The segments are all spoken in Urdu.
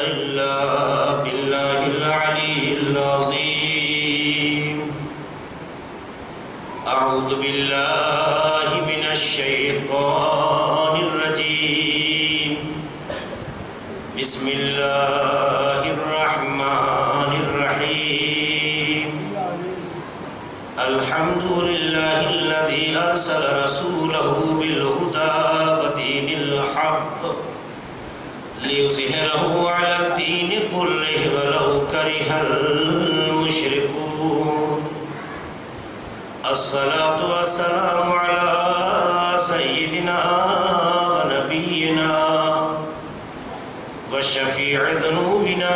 إلا بالله العلي العظيم. أعوذ بالله من الشيطان الرجيم. بسم الله الرحمن الرحيم. الحمد لله الذي أرسل رسوله بالهدى ودين الحق ليظهره على الدين كله ولو كره المشركون. الصلاة والسلام على سيدنا ونبينا وشفيع ذنوبنا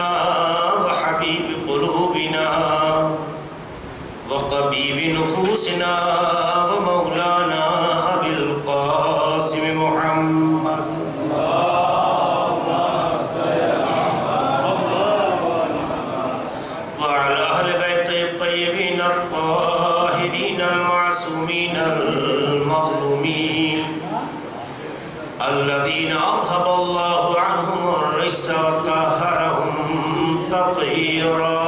وحبيب قلوبنا وطبيب نفوسنا ومولانا أبي القاسم محمد. وعلى أهل بيته الطيبين الطاهرين المعصومين المظلومين الذين أذهب الله عنهم الرجس وطهرهم تطهيرا.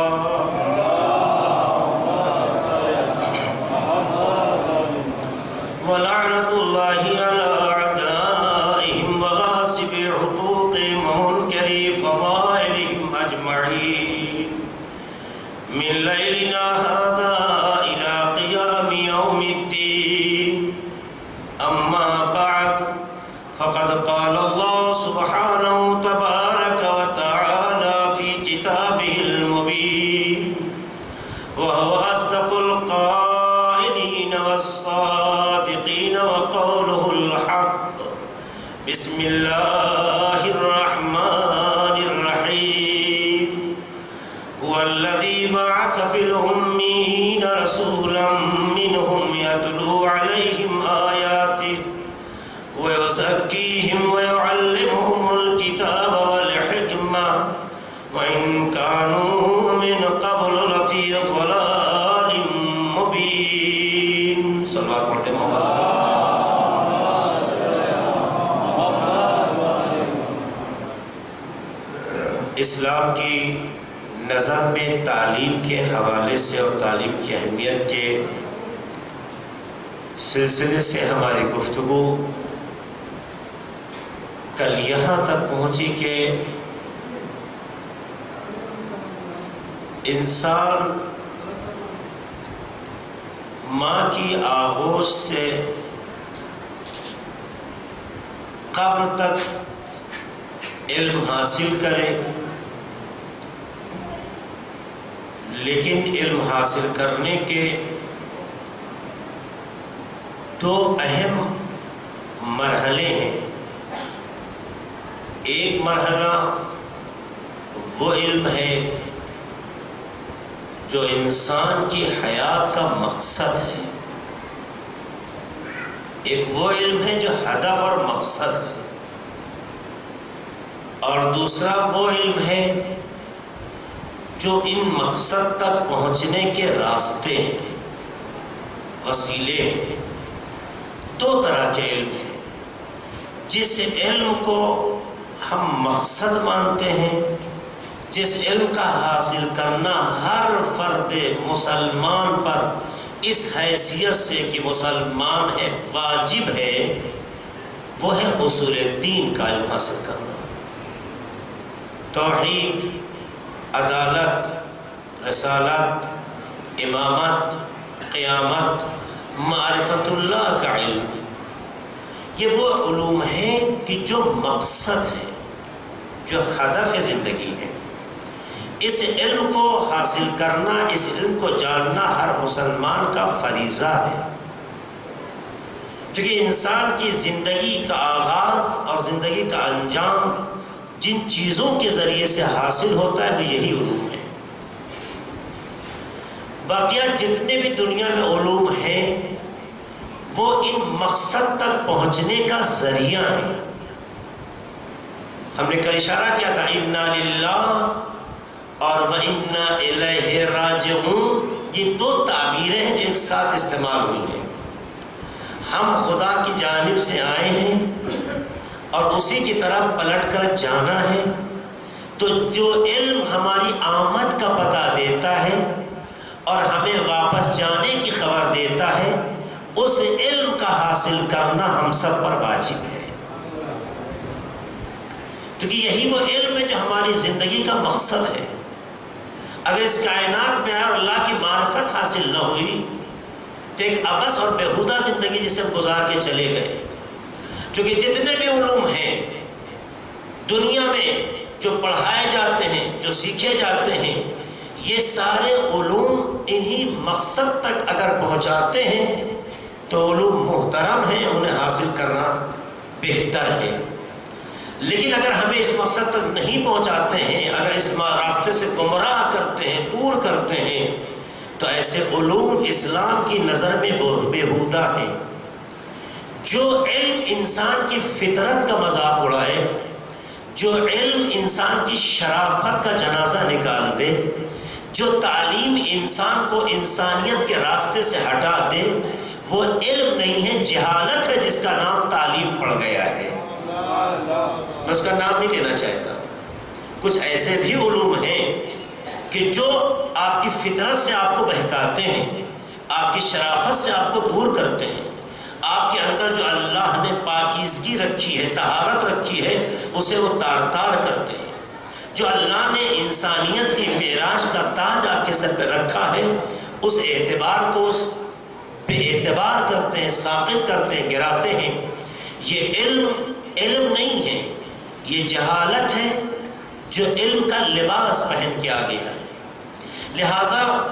ولعنة الله على أعدائهم وغاصب حقوقهم ومنكري فضائلهم أجمعين من ليلنا هذا إلى قيام يوم الدين. أما بعد فقد قال الله سبحانه تبارك وتعالى في كتابه المبين وهو أصدق القائلين والصادقين وقوله الحق. بسم الله الرحمن الرحيم. هو الذي بعث في الأميين رسولا منهم يتلو عليهم آياته ويزكيهم ويعلمهم الكتاب والحكمة وإن كانوا من قبل لفي ضلال مبين. صلوات پڑھتے مولا. اسلام کی نظر میں تعلیم کے حوالے سے اور تعلیم کی اہمیت کے سلسلے سے ہماری گفتگو کل یہاں تک پہنچی کہ انسان ماں کی آغوش سے قبر تک علم حاصل کرے، لیکن علم حاصل کرنے کے دو اہم مرحلے ہیں. ایک مرحلہ وہ علم ہے جو انسان کی حیات کا مقصد ہے، ایک وہ علم ہے جو ہدف اور مقصد ہے، اور دوسرا وہ علم ہے جو ان مقصد تک پہنچنے کے راستے ہیں، وسیلے ہیں. دو طرح کے علم ہیں. جس علم کو ہم مقصد مانتے ہیں، جس علم کا حاصل کرنا ہر فرد مسلمان پر اس حیثیت سے کہ مسلمان ہے واجب ہے، وہ ہے اصول دین کا علم حاصل کرنا. توحید، عدالت، رسالت، امامت، قیامت، معرفت اللہ کا علم، یہ وہ علوم ہیں کہ جو مقصد ہے، جو ہدف زندگی ہے. اس علم کو حاصل کرنا، اس علم کو جاننا ہر مسلمان کا فریضہ ہے، کیونکہ انسان کی زندگی کا آغاز اور زندگی کا انجام جن چیزوں کے ذریعے سے حاصل ہوتا ہے وہ یہی علوم ہے. باقیات جتنے بھی دنیا میں علوم ہیں وہ ان مقصد تک پہنچنے کا ذریعہ ہے. ہم نے کل اشارہ کیا تھا اِنَّا لِلَّهِ اور وَإِنَّا إِلَيْهِ رَاجِعُونَ. یہ دو تعبیریں ہیں جو ایک ساتھ استعمال ہوئی ہیں. ہم خدا کی جانب سے آئے ہیں اور اسی کی طرف پلٹ کر جانا ہے. تو جو علم ہماری آمد کا پتہ دیتا ہے اور ہمیں واپس جانے کی خبر دیتا ہے، اس علم کا حاصل کرنا ہم سب پر واجب ہے، کیونکہ یہی وہ علم ہے جو ہماری زندگی کا مقصد ہے۔ اگر اس کائنات میں اور اللہ کی معرفت حاصل نہ ہوئی تو ایک عبث اور بیہودہ زندگی جسے ہم گزار کے چلے گئے، کیونکہ جتنے بھی علوم ہیں دنیا میں جو پڑھائے جاتے ہیں، جو سیکھے جاتے ہیں، یہ سارے علوم انہی مقصد تک اگر پہنچاتے ہیں تو علوم محترم ہیں، انہیں حاصل کرنا بہتر ہے۔ لیکن اگر ہمیں اس مقصد تک نہیں پہنچاتے ہیں، اگر اس راستے سے گمراہ کرتے ہیں، دور کرتے ہیں، تو ایسے علوم اسلام کی نظر میں بیہودہ ہیں۔ جو علم انسان کی فطرت کا مذاق اڑائے، جو علم انسان کی شرافت کا جنازہ نکال دے، جو تعلیم انسان کو انسانیت کے راستے سے ہٹا دے، وہ علم نہیں ہے، جہالت ہے جس کا نام تعلیم پڑ گیا ہے۔ میں اس کا نام نہیں لینا چاہتا۔ کچھ ایسے بھی علوم ہیں کہ جو آپ کی فطرت سے آپ کو بہکاتے ہیں، آپ کی شرافت سے آپ کو دور کرتے ہیں، آپ کے اندر جو اللہ نے پاکیزگی رکھی ہے، طہارت رکھی ہے، اسے وہ تار تار کرتے ہیں۔ جو اللہ نے انسانیت کی معراج کا تاج آپ کے سر پہ رکھا ہے، اس اعتبار کو بے اعتبار کرتے ہیں، ساقط کرتے ہیں، گراتے ہیں۔ یہ علم نہیں ہے، یہ جہالت ہے جو علم کا لباس پہن کے آ گیا ہے۔ لہٰذا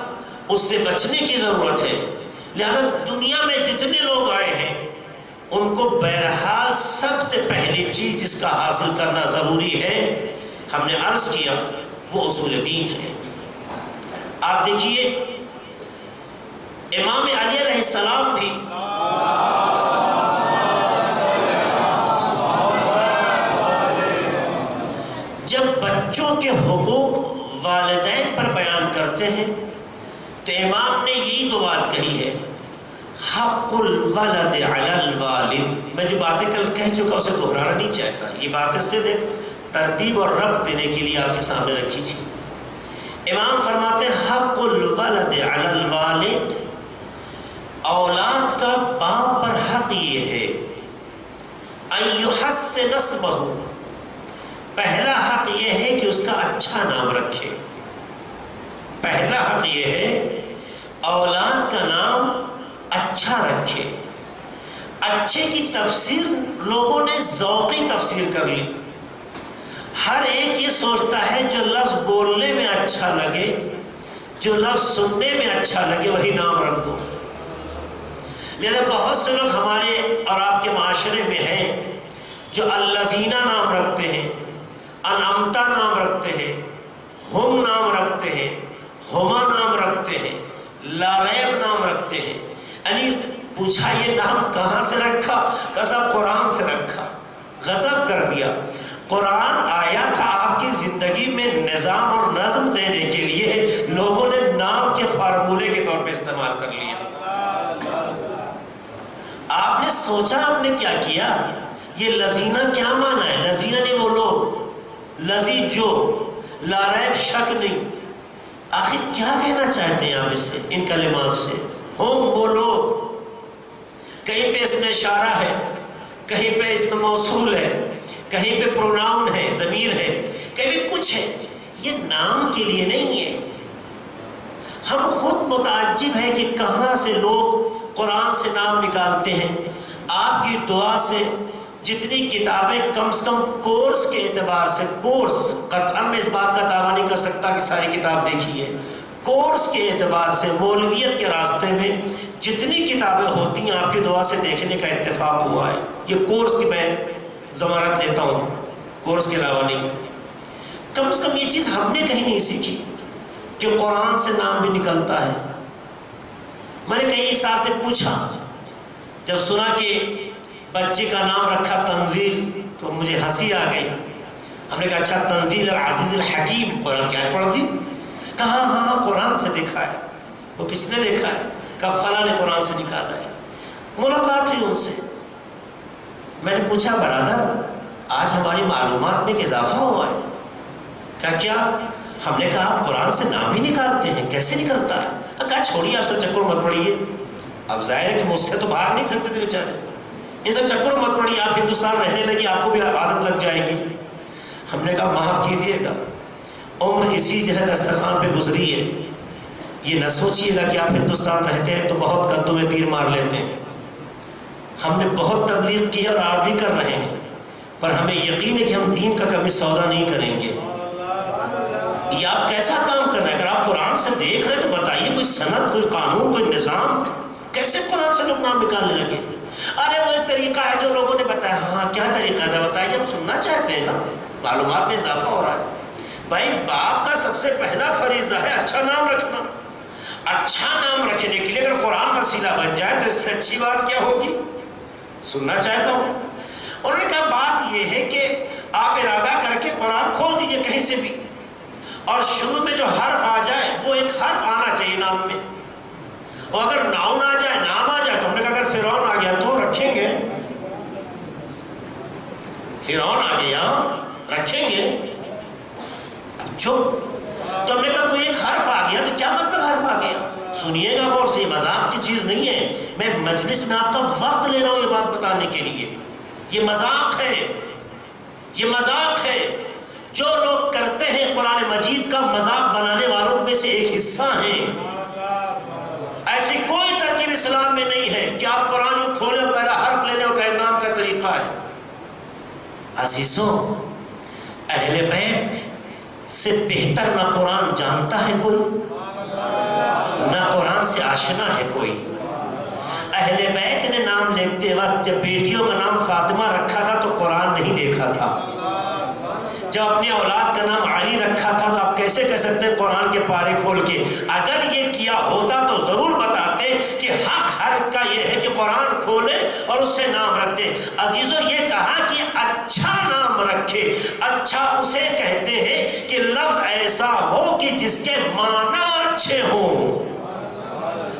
اس سے بچنے کی ضرورت ہے۔ لہٰذا دنیا میں جتنے لوگ آئے ہیں ان کو بہرحال سب سے پہلی چیز جس کا حاصل کرنا ضروری ہے، ہم نے عرض کیا، وہ اصول دین ہے۔ آپ دیکھیے امام علی علیہ السلام بھی جب بچوں کے حقوق والدین پر بیان کرتے ہیں تو امام نے یہی تو بات کہی ہے، حق الولد علی الوالد۔ میں جو باتیں کل کہہ چکا اسے دہرانا نہیں چاہتا، یہ باتیں صرف ایک ترتیب اور ربط دینے کے لیے آپ کے سامنے رکھی تھی۔ امام فرماتے ہیں حق الولد علی الوالد، اولاد کا باپ پر حق یہ ہے ان یحسن نسبہ، پہلا حق یہ ہے کہ اس کا اچھا نام رکھے۔ پہلا حق یہ ہے اولاد کا نام اچھا رکھے۔ اچھے کی تفسیر لوگوں نے ذوقی تفسیر کر لی۔ ہر ایک یہ سوچتا ہے جو لفظ بولنے میں اچھا لگے، جو لفظ سننے میں اچھا لگے، وہی نام رکھ دو۔ لہذا بہت سے لوگ ہمارے اور آپ کے معاشرے میں ہیں جو الذین نام رکھتے ہیں، انعمتا نام رکھتے ہیں، ہم نام رکھتے ہیں، ہما نام رکھتے ہیں، لا ریب نام رکھتے ہیں۔ یعنی پوچھا یہ نام کہاں سے رکھا؟ قسم قرآن سے رکھا۔ غضب کر دیا۔ قرآن آیا تھا آپ کی زندگی میں نظام اور نظم دینے کے لیے، لوگوں نے نام کے فارمولے کے طور پہ استعمال کر لیا۔ آپ نے سوچا آپ نے کیا کیا؟ یہ لذینہ کیا معنی ہے؟ لذینہ نے وہ لوگ، لذی جو، لا ریب شک نہیں۔ آخر کیا کہنا چاہتے ہیں آپ اس سے، ان کلمات سے؟ ہم وہ لوگ، کہیں پہ اس میں اشارہ ہے، کہیں پہ اس میں موصول ہے، کہیں پہ پروناؤن ہے، ضمیر ہے، کہیں پہ کچھ ہے۔ یہ نام کے لیے نہیں ہے۔ ہم خود متعجب ہے کہ کہاں سے لوگ قرآن سے نام نکالتے ہیں۔ آپ کی دعا سے جتنی کتابیں کم سے کم کورس کے اعتبار سے، کورس قطعاً میں اس بات کا دعویٰ نہیں کر سکتا کہ ساری کتاب دیکھی ہے، کورس کے اعتبار سے مولویت کے راستے میں جتنی کتابیں ہوتی ہیں آپ کی دعا سے دیکھنے کا اتفاق ہوا ہے۔ یہ کورس کی میں ضمانت لیتا ہوں، کورس کے علاوہ نہیں۔ کم سے کم یہ چیز ہم نے کہیں نہیں سیکھی کہ قرآن سے نام بھی نکلتا ہے۔ میں نے کہیں ایک صاحب سے پوچھا، جب سنا کہ بچے کا نام رکھا تنزیل تو مجھے ہنسی آ گئی۔ ہم نے کہا اچھا تنزیل العزیز الحکیم قرآن کیا ہے پڑھ دی؟ کہا ہاں قرآن سے دیکھا ہے۔ وہ کس نے دیکھا ہے؟ کہا فلاں نے قرآن سے نکالا ہے۔ ملاقات ہوئی ان سے، میں نے پوچھا برادر آج ہماری معلومات میں اضافہ ہوا ہے؟ کیا ہم نے کہا آپ قرآن سے نام ہی نکالتے ہیں، کیسے نکلتا ہے؟ کہا چھوڑیے آپ سب چکر مت پڑیے، اب ظاہر ہے کہ مجھ سے تو بھاگ نہیں سکتے تھے بیچارے، ان سب چکر مت پڑیے، آپ ہندوستان رہنے لگی آپ کو بھی عادت لگ جائے گی۔ ہم نے کہا معاف کیجیے گا، عمر اسی جہت دسترخوان پہ گزری ہے، یہ نہ سوچیے گا کہ آپ ہندوستان رہتے ہیں تو بہت قدوں میں تیر مار لیتے ہیں۔ ہم نے بہت تبلیغ کی ہے اور آپ بھی کر رہے ہیں، پر ہمیں یقین ہے کہ ہم دین کا کبھی سودا نہیں کریں گے۔ یہ آپ کیسا کام کرنا ہے؟ اگر آپ قرآن سے دیکھ رہے ہیں تو بتائیے کوئی سند، کوئی قانون، کوئی نظام، کیسے قرآن سے لوگ نام نکالنے لگے؟ ارے وہ ایک طریقہ ہے جو لوگوں نے بتایا۔ ہاں کیا طریقہ ہے بتائیے، ہم سننا چاہتے ہیں نا، معلومات میں اضافہ ہو رہا ہے۔ بھائی باپ کا سب سے پہلا فریضہ ہے اچھا نام رکھنا۔ اچھا نام رکھنے کے لیے اگر قرآن وسیلہ بن جائے تو اس سے اچھی بات کیا ہوگی؟ سننا چاہتا ہوں۔ انہوں نے کہا بات یہ ہے کہ آپ ارادہ کر کے قرآن کھول دیجئے کہیں سے بھی، اور شروع میں جو حرف آ جائے وہ ایک حرف آنا چاہیے نام میں، اور اگر ناؤن آ جائے، نام آ جائے، تو ہم نے کہا اگر فرعون آ گیا تو رکھیں گے، فرعون آ گیا رکھیں گے، چپ۔ تو ہم نے کہا کوئی ایک حرف آ گیا تو کیا مطلب حرف آ گیا؟ سنیے گا غور سے، مذاق کی چیز نہیں ہے، میں مجلس میں آپ کا وقت لے رہا ہوں یہ بات بتانے کے لیے، یہ مذاق ہے، یہ مذاق ہے۔ جو لوگ کرتے ہیں قرآن مجید کا مذاق بنانے والوں میں سے ایک حصہ ہیں۔ ایسی کوئی ترکیب اسلام میں نہیں ہے کہ آپ قرآن یوں کھولے اور پہلا حرف لینے اور کہنے نام کا طریقہ ہے۔ عزیزوں، اہل بیت سے بہتر نہ قرآن جانتا ہے کوئی، نہ قرآن سے آشنا ہے کوئی۔ اہل بیت نے نام لکھتے وقت جب بیٹیوں کا نام فاطمہ رکھا تھا تو قرآن نہیں دیکھا تھا، جب اپنی اولاد کا نام علی رکھا تھا تو آپ کیسے کہہ سکتے ہیں قرآن کے پارے کھول کے؟ اگر یہ کیا ہوتا تو ضرور بتاتے کہ حق حرف کا یہ ہے کہ قرآن کھولے اور اس سے نام رکھ دے۔ عزیزوں، یہ کہا کہ اچھا نام رکھے، اچھا اسے کہتے ہیں کہ لفظ ایسا ہو کہ جس کے معنی اچھے ہوں،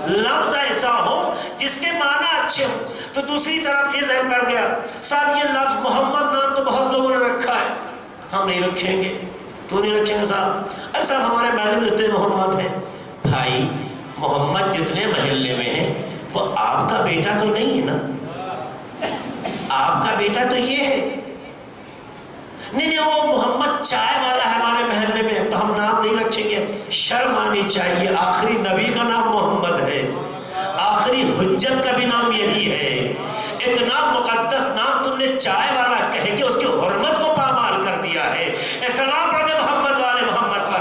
لفظ ایسا ہو جس کے معنی اچھے ہوں۔ تو دوسری طرف یہ ذہن پڑ گیا، صاحب یہ لفظ محمد نام تو بہت لوگوں نے رکھا ہے، ہم نہیں رکھیں گے۔ کیوں نہیں رکھیں گے صاحب؟ ارے صاحب ہمارے محلے میں اتنے محمد ہیں۔ بھائی محمد جتنے محلے میں ہیں وہ آپ کا بیٹا تو نہیں ہے نا، آپ کا بیٹا تو یہ ہے۔ نہیں وہ محمد چائے والا ہے ہمارے محلے میں تو ہم نام نہیں رکھیں گے۔ شرم آنی چاہیے، آخری نبی کا نام محمد ہے، آخری حجت کا بھی نام یہی ہے۔ اتنا مقدس نام تم نے چائے والا کہہ کے اس کی حرمت کو پامال کر دیا ہے۔ ایک سلام پڑھ دے محمد والے محمد پر۔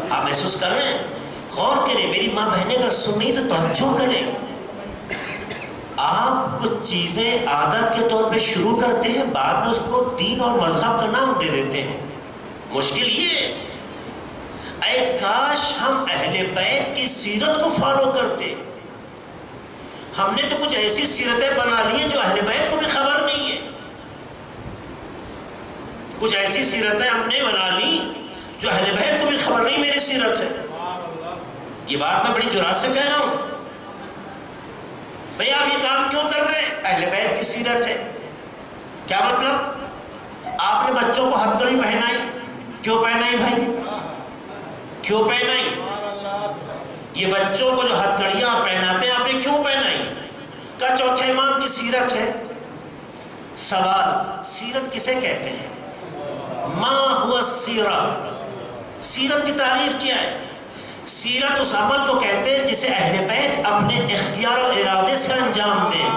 آپ محسوس کر رہے ہیں؟ غور کریں، میری ماں بہنیں اگر سنی تو توجہ کریں۔ آپ کچھ چیزیں عادت کے طور پہ شروع کرتے ہیں، بعد میں اس کو دین اور مذہب کا نام دے دیتے ہیں۔ مشکل یہ ہے، اے کاش ہم اہل بیت کی سیرت کو فالو کرتے۔ ہم نے تو کچھ ایسی سیرتیں بنا لی ہیں جو اہل بیت کو بھی خبر نہیں ہے، کچھ ایسی سیرتیں ہم نے بنا لی جو اہل بیت کو بھی خبر نہیں میری سیرت ہے۔ یہ بات میں بڑی جرات سے کہہ رہا ہوں۔ بھئی آپ یہ کام کیوں کر رہے ہیں؟ اہل بیت کی سیرت ہے۔ کیا مطلب؟ آپ نے بچوں کو ہتھکڑی پہنائی، کیوں پہنائی بھائی؟ کیوں پہنائی؟ یہ بچوں کو جو ہتھکڑیاں پہناتے ہیں آپ نے کیوں پہنائی؟ کہا چوتھے امام کی سیرت ہے۔ سوال، سیرت کسے کہتے ہیں؟ ما هو السیرہ؟ سیرت کی تعریف کیا ہے؟ سیرت اس عمل کو کہتے ہیں جسے اہل بیت اپنے اختیار و ارادے سے انجام دیں۔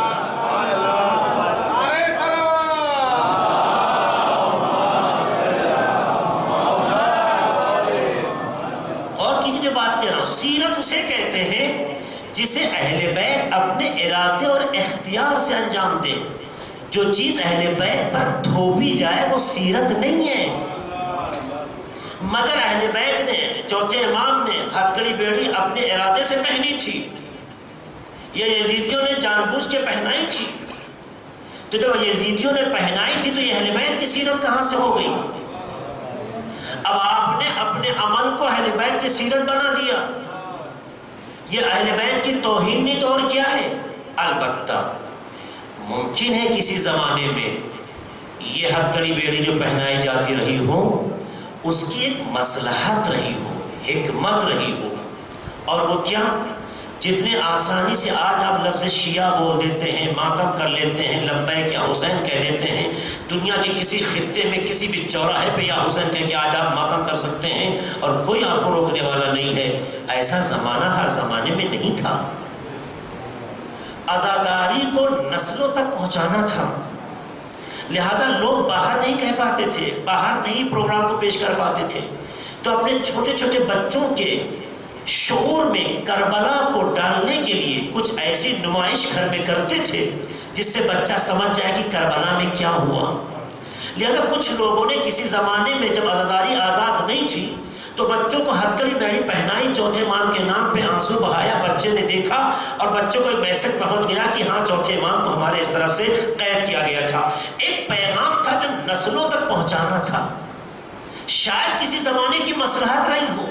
اور کیجیے جو بات کہہ رہا ہوں، سیرت اسے کہتے ہیں جسے اہل بیت اپنے ارادے اور اختیار سے انجام دیں۔ جو چیز اہل بیت پر تھوپی جائے وہ سیرت نہیں ہے۔ مگر اہل بیت نے، چوتھے امام نے ہتھکڑی بیڑی اپنے ارادے سے پہنی تھی، یہ یزیدیوں نے جان بوجھ کے پہنائی تھی۔ تو جب یزیدیوں نے پہنائی تھی تو یہ اہل بیت کی سیرت کہاں سے ہو گئی؟ اب آپ نے اپنے عمل کو اہل بیت کی سیرت بنا دیا. یہ اہل بیت کی توہین نہیں تو اور کیا ہے؟ البتہ ممکن ہے کسی زمانے میں یہ ہتھکڑی بیڑی جو پہنائی جاتی رہی ہو اس کی ایک مصلحت رہی ہو، حکمت رہی ہو. اور وہ کیا؟ جتنے آسانی سے آج آپ لفظ شیعہ بول دیتے ہیں، ماتم کر لیتے ہیں، لبیک یا حسین کہہ دیتے ہیں، دنیا کے کسی خطے میں کسی بھی چوراہے پہ یا حسین کہہ کے آج آپ ماتم کر سکتے ہیں اور کوئی آپ کو روکنے والا نہیں ہے. ایسا زمانہ ہر زمانے میں نہیں تھا. عزاداری کو نسلوں تک پہنچانا تھا، لہٰذا لوگ باہر نہیں کہہ پاتے تھے، باہر نہیں پروگرام کو پیش کر پاتے تھے، تو اپنے چھوٹے چھوٹے بچوں کے شعور میں کربلا کو ڈالنے کے لیے کچھ ایسی نمائش گھر میں کرتے تھے جس سے بچہ سمجھ جائے کہ کربلا میں کیا ہوا. لہذا کچھ لوگوں نے کسی زمانے میں جب عزاداری آزاد نہیں تھی تو بچوں کو ہتھکڑی بیڑی پہنائی، چوتھے امام کے نام پہ آنسو بہایا، بچے نے دیکھا اور بچوں کو ایک میسج پہنچ گیا کہ ہاں چوتھے امام کو ہمارے اس طرح سے قید کیا گیا تھا. ایک پیغام تھا جو نسلوں تک پہنچانا تھا. شاید کسی زمانے کی مصلحت رہی ہو،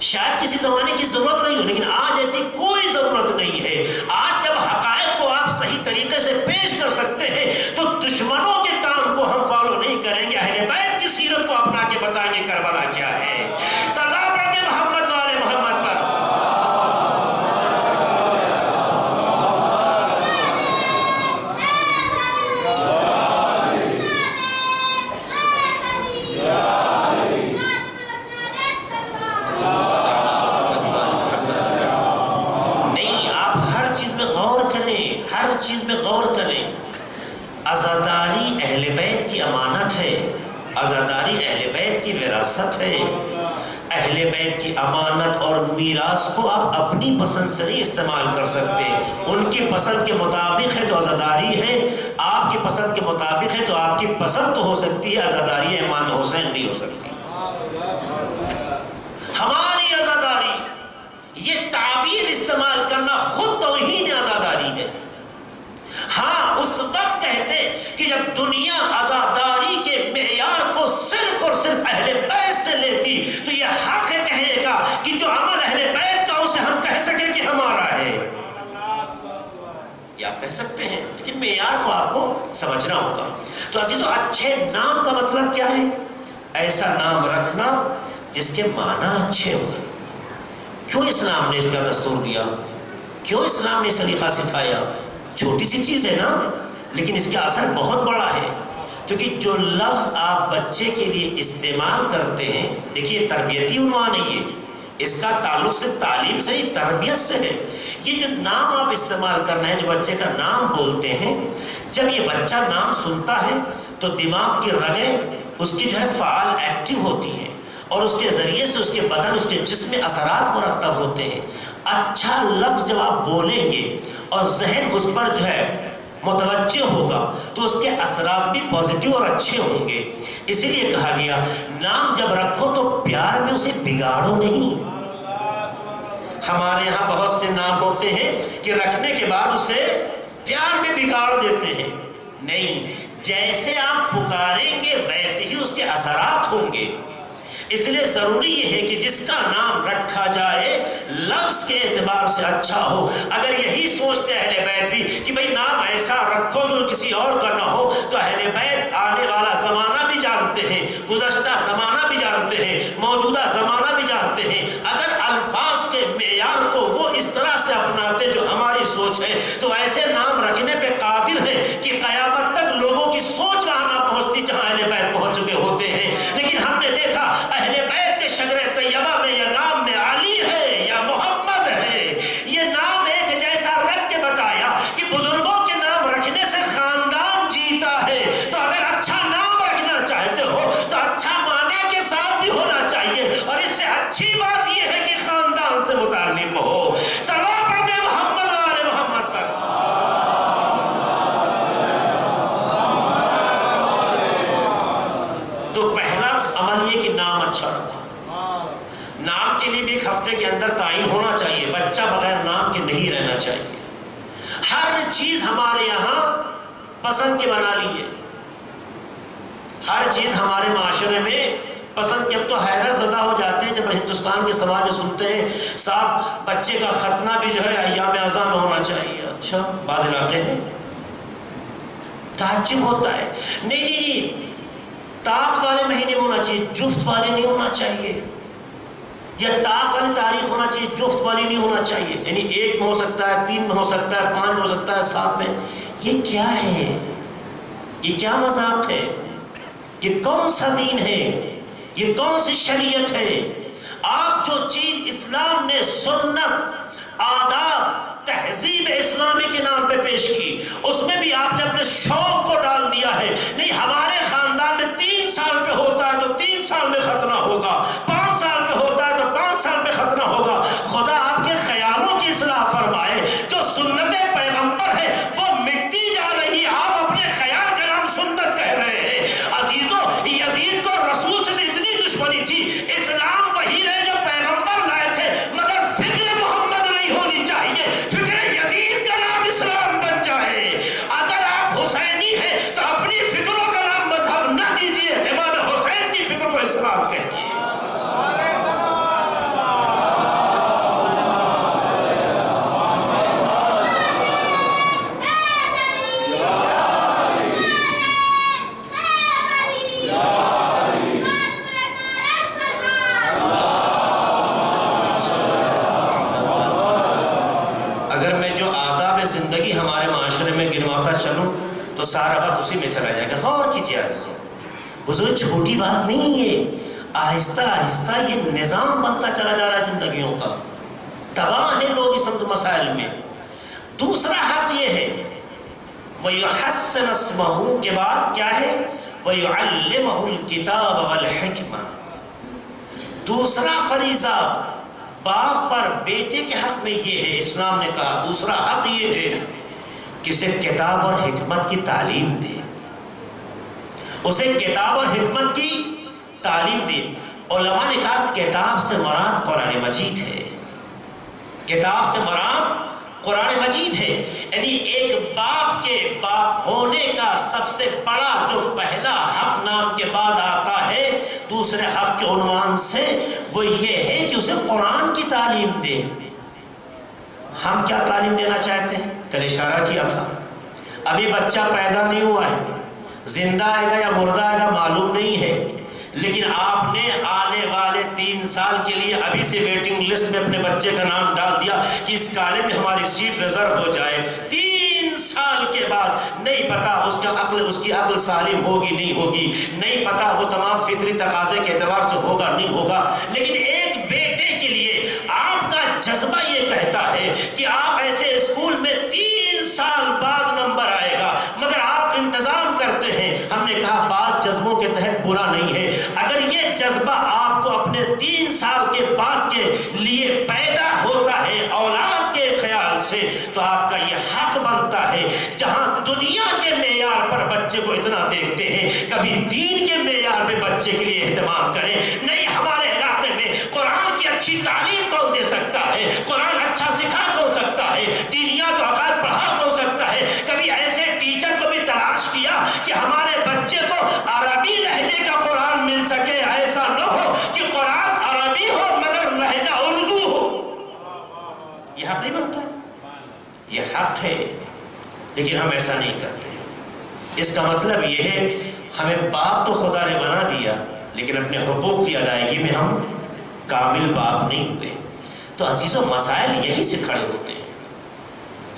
شاید کسی زمانے کی ضرورت نہیں ہو، لیکن آج ایسی کوئی ضرورت نہیں ہے. آج جب حقائق کو آپ صحیح طریقے سے پیش کر سکتے ہیں تو دشمنوں کے کام کو ہم فالو نہیں کریں گے، اہل بیت کی سیرت کو اپنا کے بتائیں گے کربلا کیا ہے. صلی پڑھتے محمد والے محمد پر. چیز میں غور کریں. عزاداری اہل بیت کی امانت ہے، عزاداری اہل بیت کی وراثت ہے. اہل بیت کی امانت اور میراث کو آپ اپنی پسند سے نہیں استعمال کر سکتے. ان کی پسند کے مطابق ہے تو عزاداری ہے، آپ کی پسند کے مطابق ہے تو آپ کی پسند تو ہو سکتی ہے، عزاداری امام حسین نہیں ہو سکتی. ہماری عزاداری یہ تعبیر استعمال کرنا خود توہین عزاداری ہے. ہاں اس وقت کہتے کہ جب دنیا عزاداری کے معیار کو صرف اور صرف اہل بیت سے لیتی تو یہ حق ہے کہنے کا کہ جو عمل اہل بیت کا اسے ہم کہہ سکیں کہ ہمارا ہے. یہ آپ کہہ سکتے ہیں لیکن معیار کو آپ کو سمجھنا ہوگا. تو عزیزو، اچھے نام کا مطلب کیا ہے؟ ایسا نام رکھنا جس کے معنی اچھے ہوں. کیوں اسلام نے اس کا دستور دیا؟ کیوں اسلام نے سلیقہ سکھایا؟ چھوٹی سی چیز ہے نا، لیکن اس کا اثر بہت بڑا ہے. کیونکہ جو لفظ آپ بچے کے لیے استعمال کرتے ہیں، دیکھیے تربیتی عنوان ہے یہ، اس کا تعلق سے تعلیم سے ہی، تربیت سے ہے. یہ جو نام آپ استعمال کرنا ہے، جو بچے کا نام بولتے ہیں، جب یہ بچہ نام سنتا ہے تو دماغ کی رگیں اس کی جو ہے فعال ایکٹیو ہوتی ہیں اور اس کے ذریعے سے اس کے بدن، اس کے جسم میں اثرات مرتب ہوتے ہیں. اچھا لفظ جب آپ بولیں گے اور ذہن اس پر جو ہے متوجہ ہوگا تو اس کے اثرات بھی پازیٹیو اور اچھے ہوں گے. اسی لیے کہا گیا نام جب رکھو تو پیار میں اسے بگاڑو نہیں. ہمارے یہاں بہت سے نام ہوتے ہیں کہ رکھنے کے بعد اسے پیار میں بگاڑ دیتے ہیں. نہیں، جیسے آپ پکاریں گے ویسے ہی اس کے اثرات ہوں گے. اس لیے ضروری یہ ہے کہ جس کا نام رکھا جائے لفظ کے اعتبار سے اچھا ہو. اگر یہی سوچتے اہل بیت بھی کہ بھئی نام ایسا رکھو جو کسی اور کا نہ ہو، تو اہل بیت آنے والا زمانہ بھی جانتے ہیں، گزشتہ زمانہ بھی جانتے ہیں، موجودہ زمانہ بھی جانتے ہیں. اگر الفاظ کے معیار کو وہ اس طرح سے اپناتے جو ہماری سوچ ہے تو ایسے نام رکھنے پہ قادر ہے کہ قیامت تک لوگوں کی سوچ وہاں نہ پہنچتی جہاں اہل بیت پہنچ چکے ہوتے ہیں. لیکن ہم نے دیکھا اہل بیت کے شجرہ طیبہ میں یا نام میں علی ہے یا محمد ہے، یہ نام ایک جیسا رکھ کے بتایا کہ بزرگوں کے نام رکھنے سے خاندان جیتا ہے. تو اگر اچھا نام رکھنا چاہتے ہو تو اچھا معنی کے ساتھ بھی ہونا چاہیے، اور اس سے اچھی بات یہ ہے کہ خاندان سے متعلق ہو. صلوات پڑھتے محمد والے محمد پر. تو پہلا عمل یہ کہ نام اچھا رکھو. نام کے لیے بھی ایک ہفتے کے اندر تعین ہونا چاہیے. بچہ بغیر نام کے نہیں رہنا چاہیے. ہر چیز ہمارے یہاں پسند کی بنا لیجیے. ہر چیز ہمارے معاشرے میں پسند کی. اب تو حیرت زدہ ہو جاتے ہیں جب ہندوستان کے سماج میں سنتے ہیں صاحب بچے کا ختنہ بھی جو ہے ایام اعزاں میں ہونا چاہیے. اچھا بعض علاقے ہیں تعجب ہوتا ہے. نہیں طاق والے مہینے میں ہونا چاہیے, جفت والے نہیں ہونا چاہیے. یا طاق والی تاریخ ہونا چاہیے, جفت والی نہیں ہونا چاہیے. یعنی 1 میں ہو سکتا ہے, 3 میں ہو سکتا ہے, 5 میں ہو سکتا ہے, 7 میں. یہ کیا ہے؟ یہ کیا مذاق ہے؟ یہ کون سا دین ہے؟ یہ کون سی شریعت ہے؟ آپ جو چیز اسلام نے سنت آداب تہذیب اسلامی کے نام پہ پیش کی اس میں بھی آپ نے اپنے شوق کو ڈال دیا ہے. نہیں ہمارے خاندان میں 3 سال پہ ہوتا ہے تو 3 سال میں ختنہ ہوگا, 5 سال پہ ہوتا ہے تو 5 سال پہ ختنہ ہوگا. خدا آپ کے خیالوں کی اصلاح فرمائے. جو سنت پیغمبر ہے وہ مٹتی جا رہی, آپ اپنے خیال کا نام سنت کہہ رہے ہیں. عزیزوں یزید کو رسول سے اتنی دشمنی تھی, اسلام وہی ہے جو پیغمبر لائے تھے, مگر فکر محمد نہیں ہونی چاہیے. فکر یزید کا نام اسلام بن جائے. اگر آپ حسینی ہیں تو اپنی فکروں کا نام مذہب نہ دیجیے, امام حسین کی فکر کو اسلام کہیے. زندگی ہمارے معاشرے میں گنواتا چلوں تو سارا وقت اسی میں چلا جائے گا. غور کیجیے عزیزوں, بزرگ چھوٹی بات نہیں ہے. آہستہ آہستہ یہ نظام بنتا چلا جا رہا ہے زندگیوں کا. تباہ ہیں لوگ اس مسائل میں. دوسرا حق یہ ہے وَيُحَسِّنَ اسْمَهُ کے بعد کیا ہے وَيُعَلِّمَهُ الْكِتَابَ وَالْحِكْمَةَ. دوسرا فریضہ باپ پر بیٹے کے حق میں یہ ہے, اسلام نے کہا دوسرا حق یہ ہے کہ اسے کتاب اور حکمت کی تعلیم دے. اسے کتاب اور حکمت کی تعلیم دے. علماء نے کہا کتاب سے مراد قرآن مجید ہے. کتاب سے مراد قرآن مجید ہے. یعنی ایک باپ کے باپ ہونے کا سب سے بڑا جو پہلا حق نام کے بعد آتا ہے دوسرے حق کے عنوان سے, وہ یہ ہے کہ اسے قرآن کی تعلیم دے. ہم کیا تعلیم دینا چاہتے ہیں؟ کل اشارہ کیا تھا, ابھی بچہ پیدا نہیں ہوا ہے, زندہ آئے گا یا مردہ آئے گا معلوم نہیں ہے, لیکن آپ نے آنے والے 3 سال کے لیے ابھی سے ویٹنگ لسٹ میں اپنے بچے کا نام ڈال دیا کہ اس کالج میں ہماری سیٹ ریزرو ہو جائے. 3 سال کے بعد نہیں پتا اس کی عقل سالم ہوگی نہیں ہوگی, نہیں پتا وہ تمام فطری تقاضے کے اعتبار سے ہوگا نہیں ہوگا, لیکن ایک بیٹے کے لیے آپ کا جذبہ یہ کہتا ہے کہ آپ ایسے اسکول میں 3 سال بعد نمبر آئے گا, مگر آپ انتظام کرتے ہیں. ہم نے کہا بعض جذبوں کے تحت برا نہیں ہے. اگر یہ جذبہ آپ کو اپنے 3 سال کے بعد کے لیے پیدا ہوتا ہے اولاد کے خیال سے, تو آپ کا یہ حق بنتا ہے. جہاں دنیا کے معیار پر بچے کو اتنا دیکھتے ہیں, کبھی دین کے معیار پہ بچے کے لیے اہتمام کریں. نہیں ہمارے علاقے میں قرآن کی اچھی تعلیم کون دے سکتا ہے, قرآن اچھا سکھا کون سکتا ہے, دینیات و عقائد پڑھا کون سکتا ہے. کبھی ایسے ٹیچر کو بھی تلاش کیا کہ ہمارے بچے کو عربی لہجے کا قرآن مل سکے. ایسا نہ ہو کہ قرآن عربی ہو مگر لہجہ اردو ہو. یہ حق نہیں بنتا. یہ حق ہے لیکن ہم ایسا نہیں کرتے. اس کا مطلب یہ ہے ہمیں باپ تو خدا نے بنا دیا لیکن اپنے حقوق کی ادائیگی میں ہم کامل باپ نہیں ہوئے. تو عزیزوں مسائل یہی سے کھڑے ہوتے ہیں.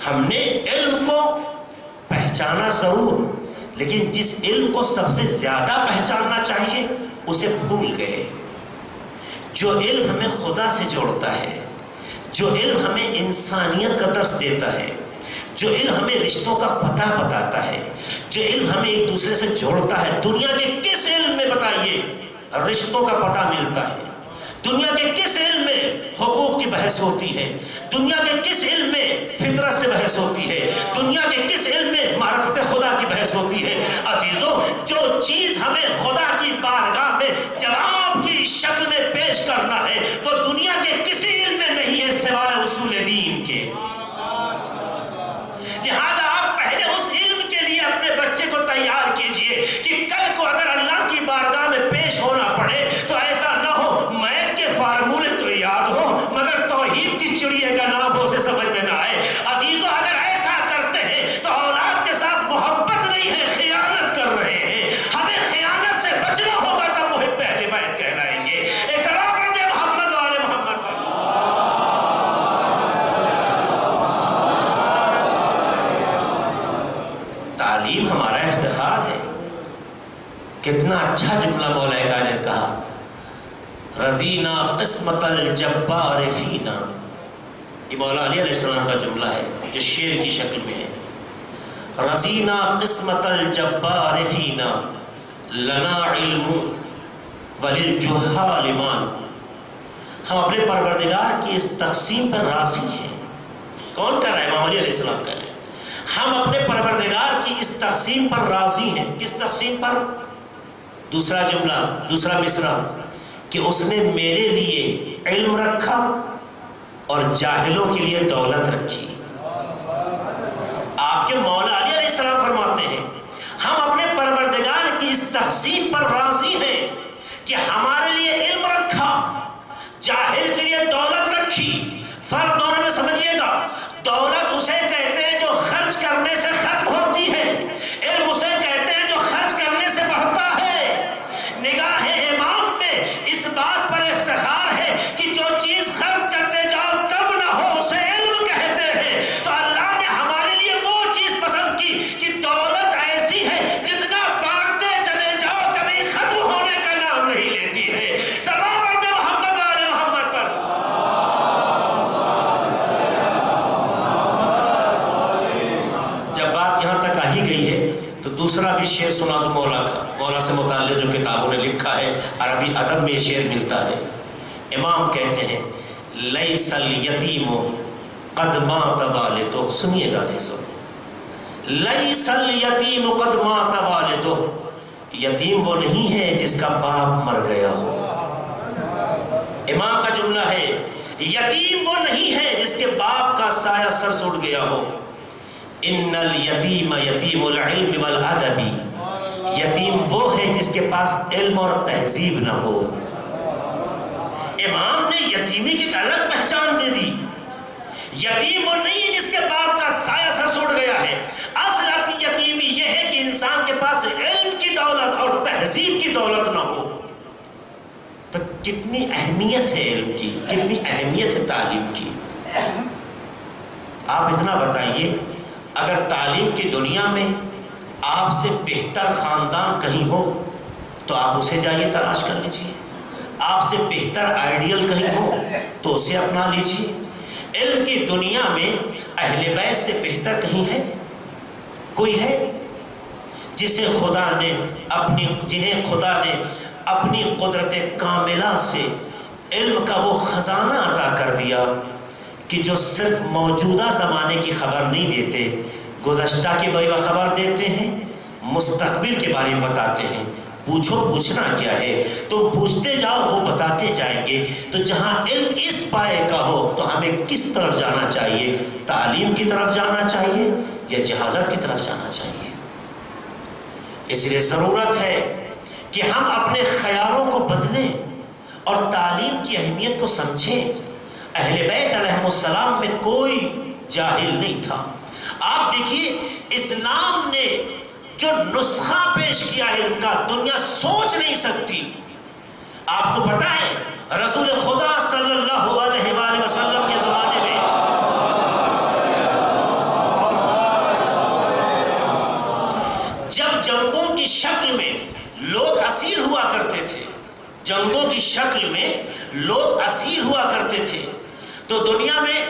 ہم نے علم کو پہچانا ضرور, لیکن جس علم کو سب سے زیادہ پہچاننا چاہیے اسے بھول گئے. جو علم ہمیں خدا سے جوڑتا ہے, جو علم ہمیں انسانیت کا درس دیتا ہے, جو علم ہمیں رشتوں کا پتہ بتاتا ہے, جو علم ہمیں ایک دوسرے سے جوڑتا ہے. دنیا کے کس علم میں بتائیے رشتوں کا پتہ ملتا ہے؟ دنیا کے کس علم میں حقوق کی بحث ہوتی ہے؟ دنیا کے کس علم میں فطرت سے بحث ہوتی ہے؟ دنیا کے کس علم میں معرفت خدا کی بحث ہوتی ہے؟ عزیزوں جو چیز ہمیں خدا کی بارگاہ میں جواب کی شکل میں پیش کرنا ہے وہ دنیا کے کسی علم میں نہیں ہے سوائے اصول دین کے. لہٰذا آپ پہلے اس علم کے لیے اپنے کتنا اچھا جملہ مولا کائنات نے کہا، رضینا قسمت الجبار فینا. یہ مولا علی علیہ السلام کا جملہ ہے جو شعر کی شکل میں ہے. رضینا قسمت الجبار فینا لنا علم وللجہال مان. ہم اپنے پروردگار کی اس تقسیم پر راضی ہیں. کون کہہ رہا ہے؟ امام علی علیہ السلام کہہ رہے ہیں ہم اپنے پروردگار کی اس تقسیم پر راضی ہیں. کس تقسیم پر؟ دوسرا جملہ، دوسرا مصرع کہ اس نے میرے لیے علم رکھا اور جاہلوں کے لیے دولت رکھی. آپ کے مولا علی علیہ السلام فرماتے ہیں ہم اپنے پروردگار کی اس تقسیم پر راضی ہیں کہ ہمارے لیے علم رکھا، جاہل کے لیے دولت رکھی. فرق دونوں میں سمجھیے گا. دولت اسے کہتے ہیں جو خرچ کرنے سے ختم ہوتی ہے، علم اسے کہتے ہیں جو خرچ کرنے سے بڑھتا ہے. نگاہ امام میں اس بات پر افتخار ہے کہ جو چیز خرچ کرتے جاؤ کم نہ ہو اسے علم کہتے ہیں. تو اللہ نے ہمارے لیے وہ چیز پسند کی کہ دولت ایسی ہے جتنا بانٹتے چلے جاؤ کبھی ختم ہونے کا نام نہیں لیتی ہے. سبا مرد محمد والے محمد پر. جب بات یہاں تک آ ہی گئی ہے تو دوسرا بھی شعر سنا دو مولا کا. مولا سے متعلق جو کتابوں نے لکھا ہے، عربی ادب میں یہ شعر ملتا ہے. امام کہتے ہیں لیس الیتیم قد مات والدہ. سنیے گا سیسو، لیس الیتیم قد مات والدہ. یتیم وہ نہیں ہے جس کا باپ مر گیا ہو. امام کا جملہ ہے یتیم وہ نہیں ہے جس کے باپ کا سایہ سر سے اٹھ گیا ہو. ان الیتیم یتیم العلم والادب. یتیم وہ ہے جس کے پاس علم اور تہذیب نہ ہو. امام نے یتیمی کی ایک الگ پہچان دے دی. یتیم وہ نہیں ہے جس کے باپ کا سایہ سر سے اٹھ گیا ہے. اصل یتیمی یہ ہے کہ انسان کے پاس علم کی دولت اور تہذیب کی دولت نہ ہو. تو کتنی اہمیت ہے علم کی، کتنی اہمیت ہے تعلیم کی. آپ اتنا بتائیے، اگر تعلیم کی دنیا میں آپ سے بہتر خاندان کہیں ہو تو آپ اسے جائیے تلاش کر لیجیے. آپ سے بہتر آئیڈیل کہیں ہو تو اسے اپنا لیجیے. علم کی دنیا میں اہل بیت سے بہتر کہیں ہے؟ کوئی ہے؟ جنہیں خدا نے اپنی قدرت کاملہ سے علم کا وہ خزانہ عطا کر دیا کہ جو صرف موجودہ زمانے کی خبر نہیں دیتے، گزشتہ کے بارے میں خبر دیتے ہیں، مستقبل کے بارے میں بتاتے ہیں. پوچھنا کیا ہے؟ تم پوچھتے جاؤ وہ بتاتے جائیں گے. تو جہاں علم اس پائے کا ہو تو ہمیں کس طرف جانا چاہیے؟ تعلیم کی طرف جانا چاہیے یا جہالت کی طرف جانا چاہیے؟ اس لیے ضرورت ہے کہ ہم اپنے خیالوں کو بدلیں اور تعلیم کی اہمیت کو سمجھیں. اہل بیت علیہ السلام میں کوئی جاہل نہیں تھا. آپ دیکھیے اسلام نے جو نسخہ پیش کیا ہے ان کا دنیا سوچ نہیں سکتی. آپ کو پتہ ہے رسول خدا صلی اللہ علیہ وآلہ وسلم کے زمانے میں جب جنگوں کی شکل میں لوگ اسیر ہوا کرتے تھے، جنگوں کی شکل میں لوگ اسیر ہوا کرتے تھے تو دنیا میں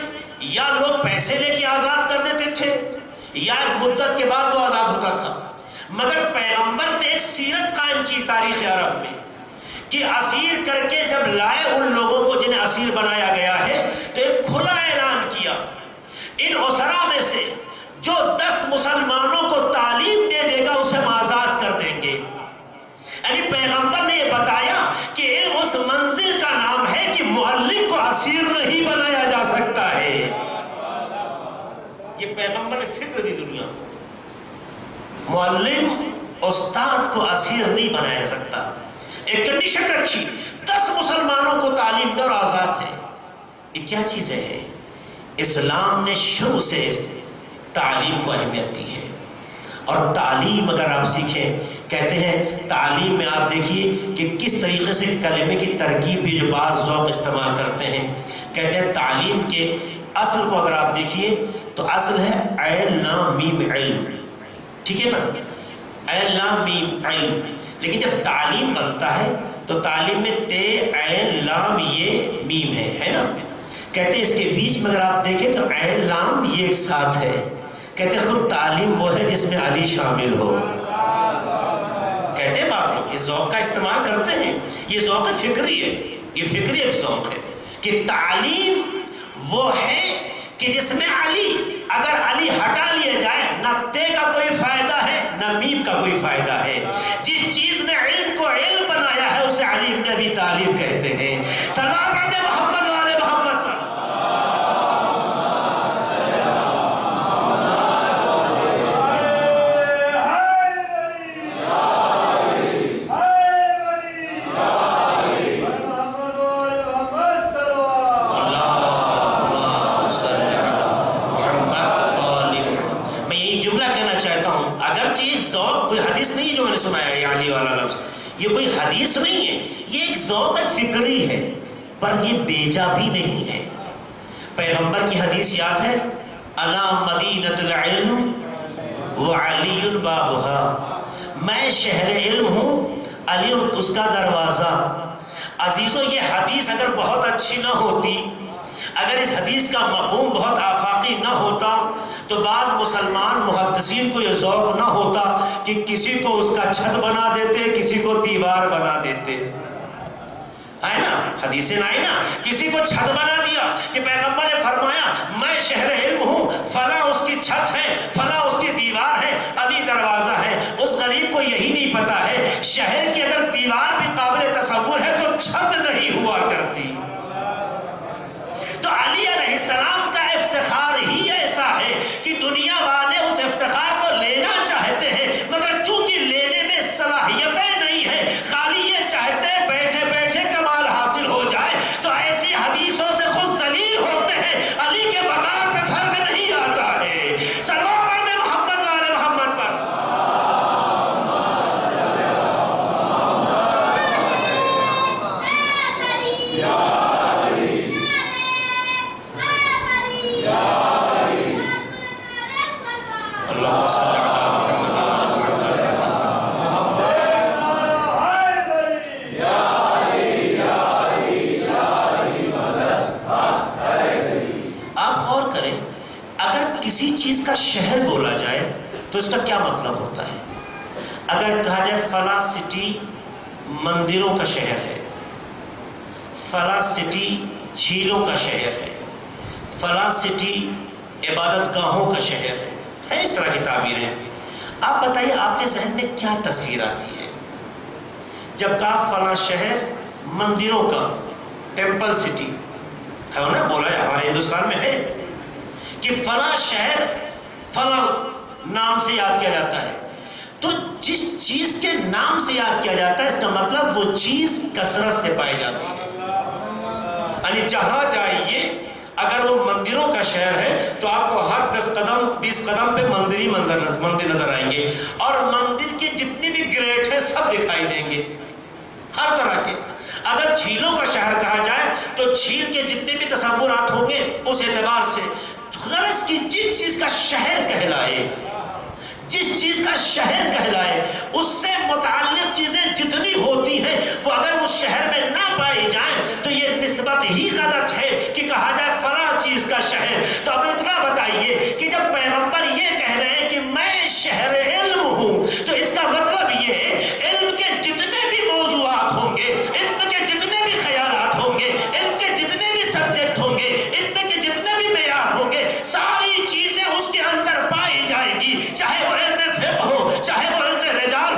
یا لوگ پیسے لے کے آزاد کر دیتے تھے یا ایک مدت کے بعد وہ آزاد ہوتا تھا. مگر پیغمبر نے ایک سیرت قائم کی تاریخ عرب میں کہ اسیر کر کے جب لائے ان لوگوں کو جنہیں اسیر بنایا گیا ہے تو ایک کھلا اعلان کیا ان اسرا میں سے جو 10 مسلمانوں کو تعلیم دے دے گا اسے ہم آزاد کر دیں گے. یعنی پیغمبر نے یہ بتایا کہ علم اس منزل کا نام ہے کہ معلم کو اسیر نہیں بنایا جا سکتا ہے. یہ پیغمبر نے فکر دی دنیا کو. معلم استاد کو اسیر نہیں بنایا جا سکتا. ایک کنڈیشن رکھی 10 مسلمانوں کو تعلیم دے اور آزاد ہے. یہ کیا چیزیں ہیں؟ اسلام نے شروع سے اس تعلیم کو اہمیت دی ہے. اور تعلیم اگر آپ سیکھیں، کہتے ہیں تعلیم میں آپ دیکھیے کہ کس طریقے سے کلمے کی ترکیب بھی جو بعض ذوق استعمال کرتے ہیں. کہتے ہیں تعلیم کے اصل کو اگر آپ دیکھیے تو اصل ہے عین لام میم علم. ٹھیک ہے نا؟ عین لام میم علم. لیکن جب تعلیم بنتا ہے تو تعلیم میں تے عین لام یہ میم ہے نا. کہتے ہیں اس کے بیچ میں اگر آپ دیکھیں تو عین لام یہ ایک ساتھ ہے. کہتے ہیں خود تعلیم وہ ہے جس میں علی شامل ہو. کہتے ہیں بعض لوگ اس ذوق کا استعمال کرتے ہیں، یہ ذوق فکری ہے، یہ فکری ایک ذوق ہے کہ تعلیم وہ ہے کہ جس میں علی، اگر علی ہٹا لیا جائے نہ تے کا کوئی فائدہ ہے نہ میم کا کوئی فائدہ ہے. جس چیز نے علم کو علم بنایا ہے اسے علی ابن ابی طالب کہتے ہیں. سلام پڑھتے محمد والے محمد پر. یہ کوئی حدیث نہیں ہے، یہ ایک ذوق فکری ہے، پر یہ بیجا بھی نہیں ہے. پیغمبر کی حدیث یاد ہے، الا مدینۃ العلم وعلی بابها، میں شہر علم ہوں، علی اس کا دروازہ. عزیزو یہ حدیث اگر بہت اچھی نہ ہوتی، اگر اس حدیث کا مفہوم بہت آفاقی نہ ہوتا تو بعض مسلمان محدثین کو یہ ذوق نہ ہوتا کہ کسی کو اس کا چھت بنا دیتے، کسی کو دیوار بنا دیتے. ہے نا حدیثیں آئی نا، کسی کو چھت بنا دیا کہ پیغمبر نے فرمایا میں شہر علم ہوں، فلاں اس کی چھت ہے، فلاں اس کی دیوار ہے، علی دروازہ ہے. اس غریب کو یہی نہیں پتا ہے شہر کی اگر دیوار بھی قابل تصور ہے تو چھت نہیں ہوا کرتی. تو علی علیہ السلام کا افتخار ہی ایسا ہے کہ دنیا والے اس افتخار کو لینا چاہتے ہیں، مگر چونکہ لینے میں صلاحیتیں نہیں ہیں، خالی یہ چاہتے ہیں بیٹھے بیٹھے کمال حاصل ہو جائے. تو ایسی حدیثوں سے خود ذلیل ہوتے ہیں، علی کے مقام پہ فرق نہیں آتا ہے. سلام پڑھتے محمد والے محمد پر. کسی چیز کا شہر بولا جائے تو اس کا کیا مطلب ہوتا ہے؟ اگر کہا جائے فلاں سٹی مندروں کا شہر ہے، فلاں سٹی جھیلوں کا شہر ہے، فلاں سٹی عبادت گاہوں کا شہر ہے اس طرح کی تعبیریں. آپ بتائیے آپ کے ذہن میں کیا تصویر آتی ہے جب کہا فلاں شہر مندروں کا، ٹیمپل سٹی ہے نا، بولا جائے ہمارے ہندوستان میں ہے کہ فلاں شہر فلاں نام سے یاد کیا جاتا ہے. تو جس چیز کے نام سے یاد کیا جاتا ہے اس کا مطلب وہ چیز کثرت سے پائی جاتی ہے. یعنی جہاں جائیے اگر وہ مندروں کا شہر ہے تو آپ کو ہر 10 قدم 20 قدم پہ مندر نظر آئیں گے، اور مندر کے جتنے بھی گریٹ ہیں سب دکھائی دیں گے ہر طرح کے. اگر جھیلوں کا شہر کہا جائے تو جھیل کے جتنے بھی تصورات ہوں گے اس اعتبار سے غرض کی جس چیز کا شہر کہلائے، جس چیز کا شہر کہلائے اس سے متعلق چیزیں جتنی ہوتی ہیں وہ اگر اس شہر میں نہ پائی جائیں تو یہ نسبت ہی غلط ہے کہ کہا جائے فلاں چیز کا شہر. تو اب اتنا بتائیے کہ جب پیغمبر یہ کہہ رہے ہیں کہ میں شہر علم ہوں تو اس کا مطلب یہ ہے علم کے جتنے بھی موضوعات ہوں گے، علم کے جتنے بھی خیالات ہوں گے، علم کے جتنے بھی سبجیکٹ ہوں گے، علم کے جتنے بھی معیار ہوں گے، ساری چیزیں اس کے اندر پائی جائیں گی، چاہے وہ علم فقہ ہو، چاہے وہ علم رجال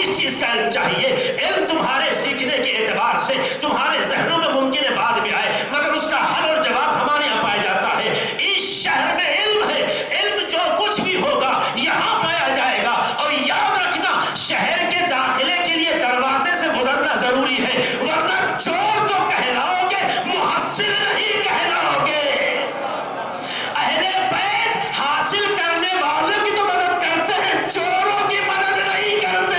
کس چیز کا علم چاہیے؟ علم تمہارے سیکھنے کے اعتبار سے تمہارے ذہنوں میں ممکن ہے بعد میں آئے، مگر اس کا حل اور جواب ہمارے یہاں پایا جاتا ہے۔ اس شہر میں علم ہے، علم جو کچھ بھی ہوگا یہاں پایا جائے گا۔ اور یاد رکھنا، شہر کے داخلے کے لیے دروازے سے گزرنا ضروری ہے، ورنہ چور تو کہلاؤ گے، محصل نہیں کہلاؤ گے۔ اہل بیت حاصل کرنے والوں کی تو مدد کرتے ہیں، چوروں کی مدد نہیں کرتے۔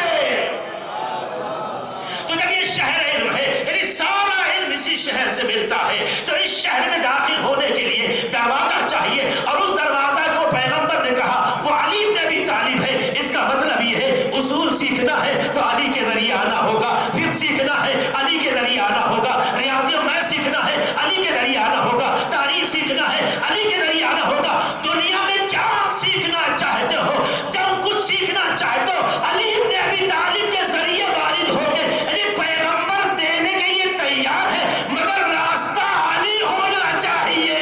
تو جب یہ شہر علم ہے، یعنی سارا علم اسی شہر سے ملتا ہے، تو اس شہر میں داخل ہونے کے لیے دروازہ چاہیے، اور اس دروازہ کو پیغمبر نے کہا وہ علی بن ابی طالب ہے۔ اس کا مطلب یہ ہے اصول سیکھنا ہے تو علی کے ذریعے آنا ہوگا، پھر سیکھنا ہے علی کے ذریعے آنا ہوگا، ریاضی و میتھ سیکھنا ہے علی کے ذریعے آنا ہوگا، تاریخ سیکھنا ہے علی کے ذریعے آنا ہوگا۔ دنیا میں کیا سیکھنا چاہتے ہو، جب کچھ سیکھنا چاہتے ہو علی بن ابی طالب کے ذریعے وارد ہوگے۔ یعنی پیغمبر دینے کے لیے تیار ہے، مگر راستہ علی ہونا چاہیے۔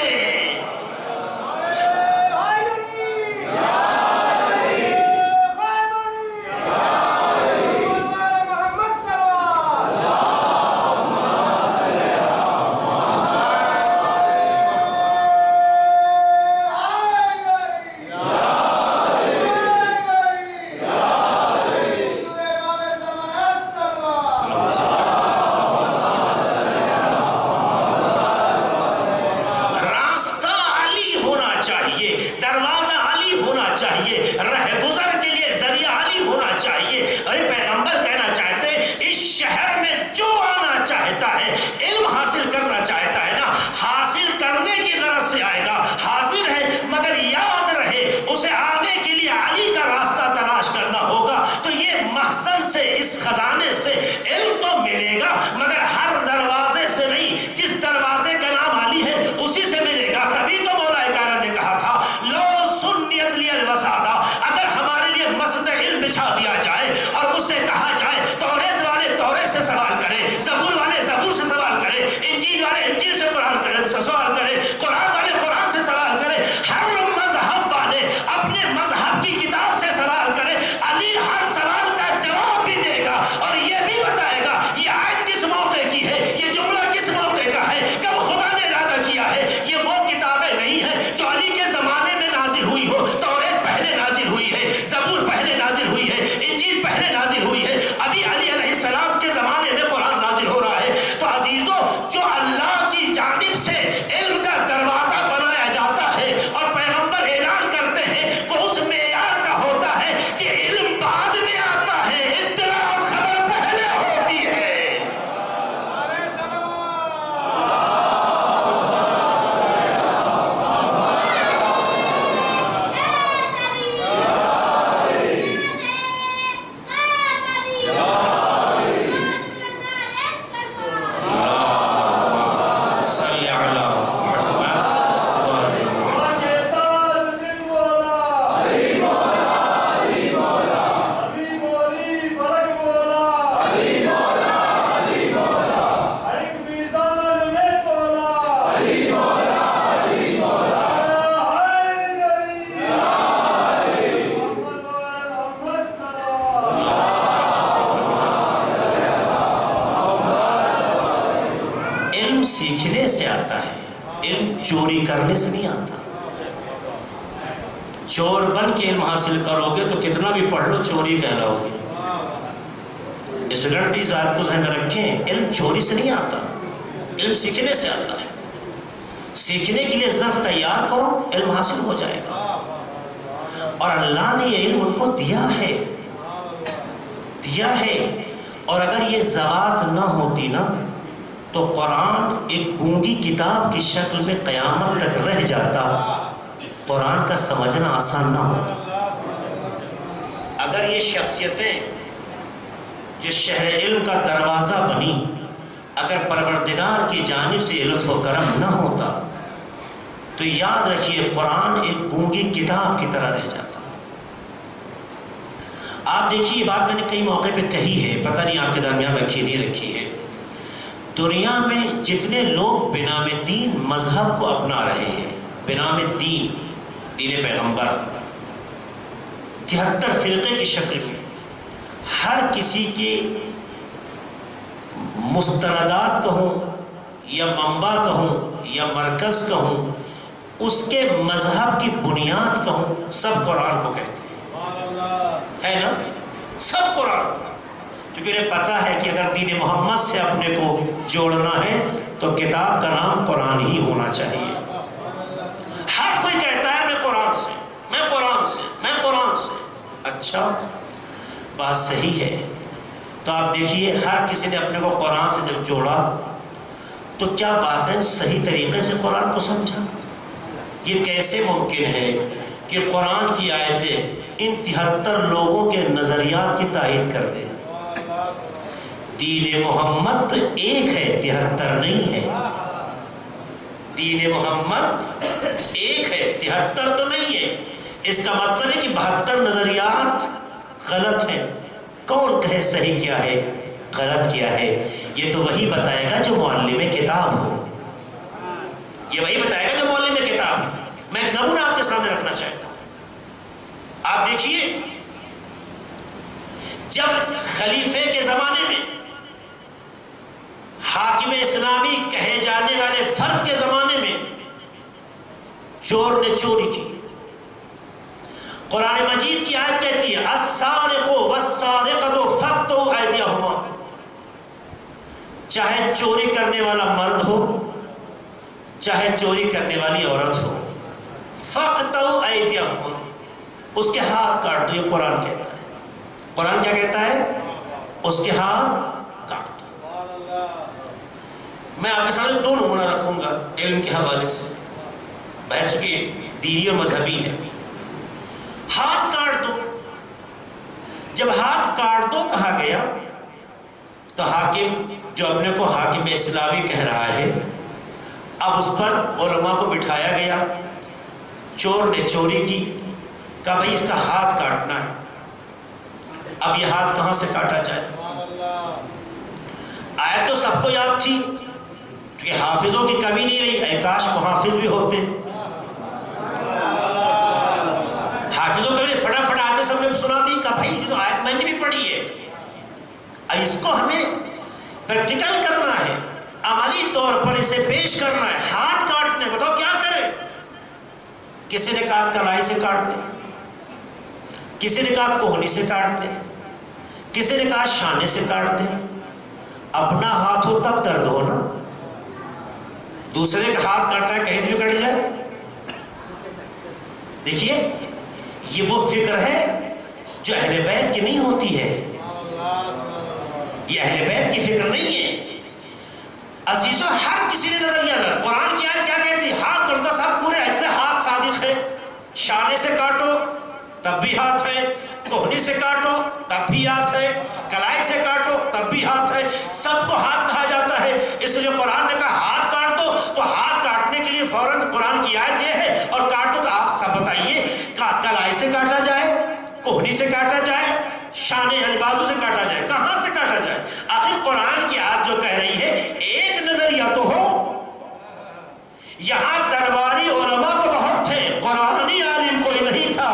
خزانے سے علم تو ملے گا، مگر ہر دروازے سے نہیں، جس دروازے کا نام علی ہے اسی سے ملے گا۔ تبھی تو مولا کائنات نے کہا تھا لو سنیت لی الوسادہ، اگر ہمارے لیے مسجد علم بچھا دیا جائے اور مجھ سے کہا جائے توریت والے توریت سے سوال کریں، زبور والے زبور سے سوال کریں، انجیل والے انجیل سے سوال کریں، قرآن والے قرآن سے سوال کریں، ہر مذہب والے اپنے مذہب کی کتاب سے سوال کریں، علی ہر سوال کا جواب بھی دے گا اور یہ بھی بتائے گا یہ آیت کس موقع کی ہے، یہ جملہ کس موقع کا ہے، کب خدا نے ارادہ کیا ہے۔ یہ وہ کتابیں نہیں ہیں جو علی کے زمانے میں نازل ہوئی ہو، توریت پہلے نازل ہوئی ہے، زبور پہلے نازل ہوئی ہے، انجیل پہلے نازل ہوئی ہے، ابھی علی علیہ السلام کے زمانے میں قرآن نازل ہو رہا ہے۔ تو عزیزوں، جو اللہ کی جانب سے علم کا دروازہ بنایا جاتا ہے اور پیغمبر اعلان کرتے ہیں، وہ اس معیار کا ہوتا ہے کہ علم بعد میں آتا ہے، اطلاع اور خبر پہلے ہوتی ہے۔ سیکھنے سے آتا ہے، علم چوری کرنے سے نہیں آتا۔ چور بن کے علم حاصل کرو گے تو کتنا بھی پڑھ لو چوری کہلاؤ گے۔ اس گھنٹی ذات کو ذہن میں رکھیں، علم چوری سے نہیں آتا، علم سیکھنے سے آتا ہے۔ سیکھنے کے لیے ظرف تیار کرو، علم حاصل ہو جائے گا۔ اور اللہ نے یہ علم ان کو دیا ہے۔ اور اگر یہ ذوات نہ ہوتی نا تو قرآن ایک گونگی کتاب کی شکل میں قیامت تک رہ جاتا، قرآن کا سمجھنا آسان نہ ہوتا۔ اگر یہ شخصیتیں جو شہر علم کا دروازہ بنی، اگر پروردگار کی جانب سے لطف و کرم نہ ہوتا تو یاد رکھیے قرآن ایک گونگی کتاب کی طرح رہ جاتا۔ آپ دیکھیے، یہ بات میں نے کئی موقع پہ کہی ہے، پتہ نہیں آپ کے درمیان رکھی نہیں رکھی ہے۔ دنیا میں جتنے لوگ بنام دین مذہب کو اپنا رہے ہیں، بنام دین پیغمبر 73 فرقے کی شکل میں، ہر کسی کی مستندات کہوں یا منبع کہوں یا مرکز کہوں، اس کے مذہب کی بنیاد کہوں، سب قرآن کو کہتے ہیں، ہے نا؟ سب قرآن، کیونکہ انہیں پتا ہے کہ اگر دین محمد سے اپنے کو جوڑنا ہے تو کتاب کا نام قرآن ہی ہونا چاہیے۔ ہر کوئی کہتا ہے میں قرآن سے، میں قرآن سے، میں قرآن سے۔ اچھا، بات صحیح ہے، تو آپ دیکھیے ہر کسی نے اپنے کو قرآن سے جب جوڑا تو کیا واقعی صحیح طریقے سے قرآن کو سمجھا؟ یہ کیسے ممکن ہے کہ قرآن کی آیتیں ان 73 لوگوں کے نظریات کی تائید کر دے؟ دین محمد تو ایک ہے، 73 نہیں ہے۔ دین محمد ایک ہے، 73 تو نہیں ہے۔ اس کا مطلب ہے کہ 72 نظریات غلط ہیں۔ کون کہے صحیح کیا ہے، غلط کیا ہے؟ یہ تو وہی بتائے گا جو معلم کتاب ہو، یہ وہی بتائے گا جو معلم کتاب ہے۔ میں ایک نمونہ آپ کے سامنے رکھنا چاہتا ہوں۔ آپ دیکھیے، جب خلیفے کے زمانے میں، حاکم اسلامی کہے جانے والے فرد کے زمانے میں چور نے چوری کی، قرآن مجید کی آیت کہتی ہے السارق والسارقۃ فاقطعوا ایدیہما، چاہے چوری کرنے والا مرد ہو چاہے چوری کرنے والی عورت ہو، فاقطعوا ایدیہما، اس کے ہاتھ کاٹ دو۔ یہ قرآن کہتا ہے۔ قرآن کیا کہتا ہے؟ اس کے ہاتھ کاٹ دو۔ میں آپ کے سامنے 2 نمونہ رکھوں گا علم کے حوالے سے، بحث چونکہ دینی اور مذہبی ہے۔ ہاتھ کاٹ دو، جب ہاتھ کاٹ دو کہا گیا تو حاکم جو اپنے کو حاکم اسلامی کہہ رہا ہے، اب اس پر علماء کو بٹھایا گیا۔ چور نے چوری کی، کہا بھائی اس کا ہاتھ کاٹنا ہے۔ اب یہ ہاتھ کہاں سے کاٹا جائے؟ آیت تو سب کو یاد تھی، کیونکہ حافظوں کی کمی نہیں رہی، اے کاش محافظ بھی ہوتے۔ حافظوں کے لیے فٹافٹ آتے سب نے سنا دی، کہا بھائی یہ تو آیت میں نے بھی پڑھی ہے، اب اس کو ہمیں پریکٹیکل کرنا ہے، عملی طور پر اسے پیش کرنا ہے۔ ہاتھ کاٹنے، بتاؤ کیا کرے؟ کسی نے کہا کلائی سے کاٹ دے، کسی نے کہا کوہنی سے کاٹ دے، کسی نے کہا شانے سے کاٹ دے۔ اپنا ہاتھ ہو تب درد ہو نا، دوسرے کا ہاتھ کاٹنا ہے کہیں سے بھی کٹ جائے۔ دیکھیے یہ وہ فکر ہے جو اہل بیت کی نہیں ہوتی ہے، یہ اہل بیت کی فکر نہیں ہے۔ عزیزو، ہر کسی نے نظریہ دیا۔ قرآن کی آیت کیا کہتی ہے؟ ہاتھ کرتا سب پورے اتنے ہاتھ صادق ہے، شانے سے کاٹو تب بھی ہاتھ ہے، کوہنی سے کاٹو تب بھی ہاتھ ہے، کلائی سے کاٹو تب بھی ہاتھ ہے، سب کو ہاتھ کہا جاتا ہے۔ اس لیے قرآن نے کہا ہاتھ کاٹ دو، تو ہاتھ کاٹنے کے لیے فوراً قرآن کی آیت یہ ہے، اور کاٹ دو تو آپ سب بتائیے کلائی سے کاٹا جائے، کوہنی سے کاٹا جائے، شانے یعنی بازو سے کاٹا جائے، کہاں سے کاٹا جائے؟ آخر قرآن کی آیت جو کہہ رہی ہے ایک نظریہ تو ہو۔ یہاں درباری علماء تو بہت تھے، قرآنی عالم کوئی نہیں تھا،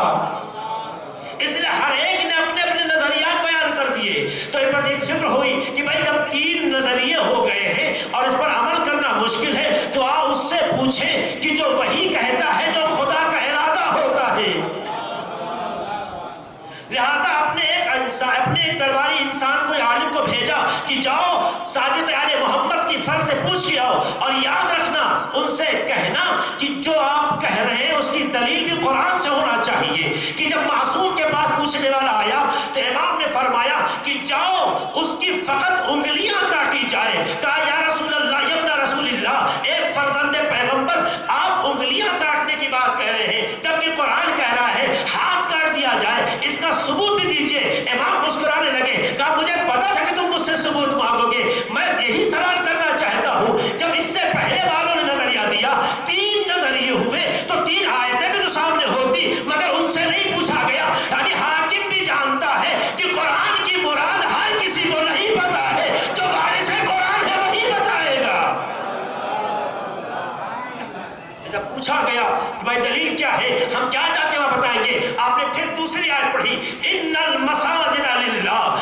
اس لیے ہر ایک نے اپنے اپنے نظریات بیان کر دیے۔ تو بس ایک فکر ہوئی کہ بھائی جب 3 نظریے ہو گئے ہیں اور اس پر عمل کرنا مشکل ہے تو آپ اس سے پوچھیں کہ جو وہی کہتا ہے جو خدا کا ارادہ ہوتا ہے۔ لہٰذا اپنے ایک درباری انسان کو، عالم کو بھیجا کہ جاؤ صادق آل محمد کی فرض سے پوچھ کے آؤ، اور یاد رکھنا ان سے کہنا کہ جو آپ کہہ رہے ہیں اس کی دلیل بھی قرآن سے ہونا چاہیے۔ کہ جب معصوم کے پاس پوچھنے والا آیا تو امام نے فرمایا کہ جاؤ اس کی فقط انگلیاں کاٹی جائے۔ کہا یا رسول اللہ، یا ابن رسول اللہ، ایک فرزند پیغمبر، آپ انگلیاں کاٹنے کی بات کہہ رہے ہیں جبکہ قرآن کہہ رہا ہے ہاتھ کاٹ دیا جائے، اس کا ثبوت بھی دیجئے۔ امام مسکرانے لگے، کہا مجھے پتا تھا کہ تم مجھ سے ثبوت مانگو گے، میں یہی سوال کرنا چاہتا ہوں، جب اس سے پہلے والوں نے نظریہ دیا 3 نظریے ہوئے تو 3 آیتیں بھی تو سامنے ہوتی، مگر ان سے نہیں پوچھا گیا۔ یعنی حاکم بھی جانتا ہے کہ قرآن کی مراد ہر کسی کو نہیں پتا ہے، جو وارث قرآن ہے وہی بتائے گا۔ جب پوچھا گیا کہ بھائی دلیل کیا ہے، ہم کیا جا کے وہاں بتائیں گے، آپ نے پھر دوسری آیت پڑھی ان المساجد للہ،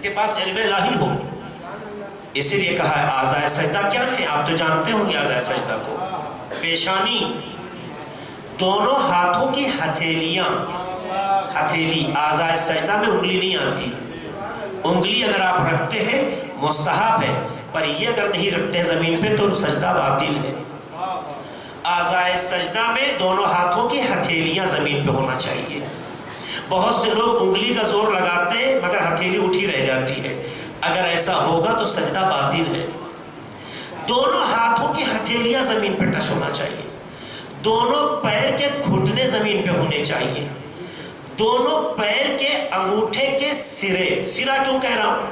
کے پاس علم الہی ہو. اسی لیے کہا ہے اعضائے سجدہ کیا ہے؟ آپ تو جانتے ہوں گے اعضائے سجدہ کو. پیشانی، دونوں ہاتھوں کی ہتھیلیاں، ہتھیلی اعضائے سجدہ میں انگلی نہیں آتی. انگلی اگر آپ رکھتے ہیں مستحب ہے، پر یہ اگر نہیں رکھتے زمین پہ تو سجدہ باطل ہے. اعضائے سجدہ میں دونوں ہاتھوں کی ہتھیلیاں زمین پہ ہونا چاہیے. بہت سے لوگ انگلی کا زور لگاتے ہیں مگر ہتھیلی اٹھی رہ جاتی ہے. اگر ایسا ہوگا تو سجدہ باطل ہے. دونوں ہاتھوں کی ہتھیلیاں زمین پہ ٹچ ہونا چاہیے. دونوں پیر کے گھٹنے زمین پہ ہونے چاہیے. دونوں پیر کے انگوٹھے کے سرے، سرا کیوں کہہ رہا ہوں؟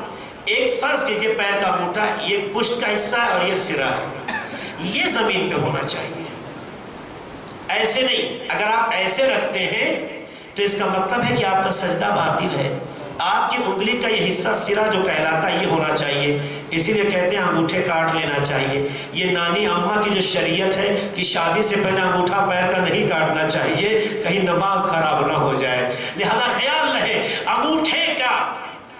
ایک فرض کیجئے پیر کا انگوٹھا یہ پشت کا حصہ ہے اور یہ سرا ہے، یہ زمین پہ ہونا چاہیے. ایسے نہیں. اگر آپ ایسے رکھتے ہیں تو اس کا مطلب ہے کہ آپ کا سجدہ باطل ہے. آپ کی انگلی کا یہ حصہ سرا جو کہلاتا ہے یہ ہونا چاہیے. اسی لیے کہتے ہیں انگوٹھے کاٹ لینا چاہیے. یہ نانی اماں کی جو شریعت ہے کہ شادی سے پہلے انگوٹھا پیر کا نہیں کاٹنا چاہیے، کہیں نماز خراب نہ ہو جائے. لہذا خیال رہے انگوٹھے کا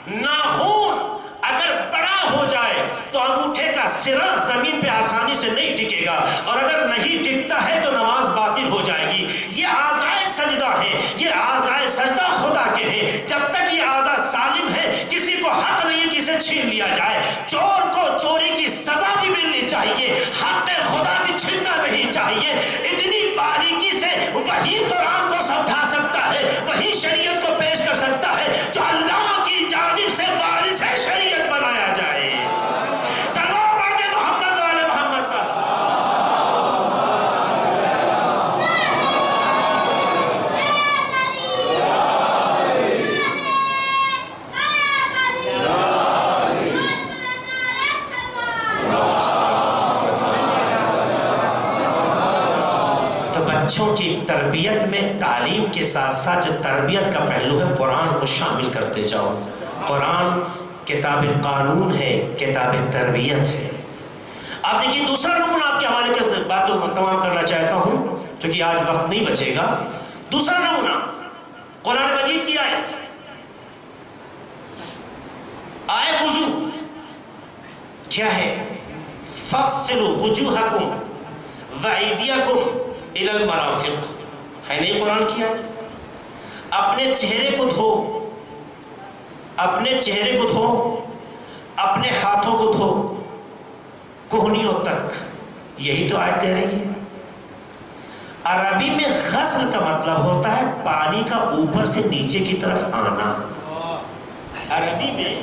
ناخن اگر بڑا ہو جائے تو انگوٹھے کا سرا زمین پہ آسانی سے نہیں ٹکے گا، اور اگر نہیں ٹکتا ہے تو نماز باطل ہو جائے گی. یہ اعضائے سجدہ ہے، یہ اعضائے سجدہ خدا کے ہیں. جب تک یہ اعضاء سالم ہے کسی کو حق نہیں ہے کہ اسے چھین لیا جائے. چور کو چوری کی سزا بھی ملنی چاہیے، حق خدا بھی چھیننا نہیں چاہیے. اتنی باریکی سے وہی قرآن کو سمجھا سکتا ہے، وہی شریعت کو پیش کر سکتا ہے جو اللہ کی جانب سے وارث ہے شریعت بنایا جائے. بچوں کی تربیت میں تعلیم کے ساتھ ساتھ جو تربیت کا پہلو ہے قرآن کو شامل کرتے جاؤ. قرآن کتاب قانون ہے، کتاب تربیت ہے. آپ دیکھیے دوسرا نمونہ آپ کے حوالے کے بات کو تمام کرنا چاہتا ہوں چونکہ آج وقت نہیں بچے گا. دوسرا نمونہ قرآن مجید کی آیت، آئے وضو کیا ہے؟ فَاغْسِلُوا وُجُوهَكُمْ وَأَيْدِيَكُمْ إِلَى الْمَرَافِقِ. ہے نہیں قرآن کی آیت؟ اپنے چہرے کو دھو، اپنے چہرے کو دھو، اپنے ہاتھوں کو دھو کوہنیوں تک. یہی تو آیت کہہ رہی ہے. عربی میں غسل کا مطلب ہوتا ہے پانی کا اوپر سے نیچے کی طرف آنا. عربی میں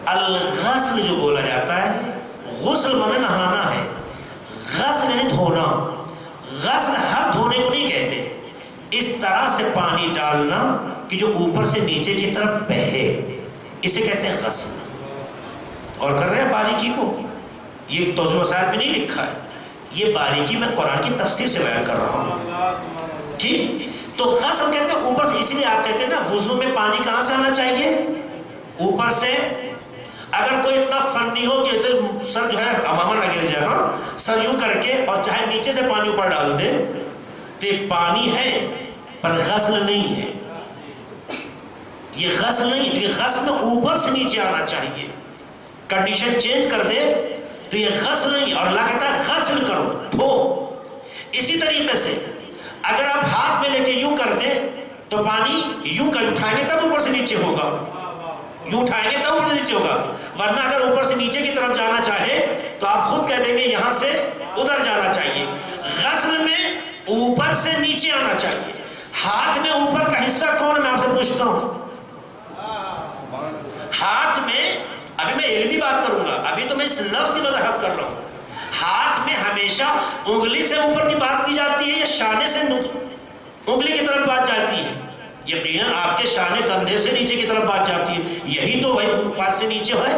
الغسل جو بولا جاتا ہے، غسل معنی نہانا ہے، غسل یعنی دھونا. غسل ہر دھونے کو نہیں کہتے، اس طرح سے پانی ڈالنا کہ جو اوپر سے نیچے کی طرف بہے، اسے کہتے ہیں غسل. اور کر رہے ہیں باریکی کو، یہ توضیح وسائل میں نہیں لکھا ہے، یہ باریکی میں قرآن کی تفسیر سے بیان کر رہا ہوں. ٹھیک؟ تو غسل کہتے ہیں اوپر سے. اس لیے آپ کہتے ہیں نا وضو میں پانی کہاں سے آنا چاہیے؟ اوپر سے. اگر کوئی اتنا فنی ہو کہ سر جو ہے عمامہ نہ گر جائے، ہاں سر یوں کر کے اور چاہے نیچے سے پانی اوپر ڈال دے تو یہ پانی ہے پر غسل نہیں ہے. یہ غسل نہیں ہے، کیونکہ غسل میں اوپر سے نیچے آنا چاہیے. کنڈیشن چینج کر دے تو یہ غسل نہیں. اور اللہ کہتا ہے غسل کرو، دھو. اسی طریقے سے اگر آپ ہاتھ میں لے کے یوں کر دیں تو پانی یوں کر اٹھائیں گے تب اوپر سے نیچے ہوگا، یوں اٹھائیں گے تب اوپر سے نیچے ہوگا. ورنہ اگر اوپر سے نیچے کی طرف جانا چاہے تو آپ خود کہہ دیں گے یہاں سے ادھر جانا چاہیے. غسل میں اوپر سے نیچے آنا چاہیے. ہاتھ میں اوپر کا حصہ کون؟ میں آپ سے پوچھتا ہوں. ہاتھ میں، ابھی میں علمی بات کروں گا، ابھی تو میں اس لفظ کی وضاحت کر رہا ہوں. ہاتھ میں ہمیشہ انگلی سے اوپر کی بات کی جاتی ہے یا شانے سے انگلی کی طرف بات جاتی ہے؟ یقیناً آپ کے شانے کندھے سے نیچے کی طرف بات جاتی ہے. یہی تو بھائی بات سے نیچے ہے.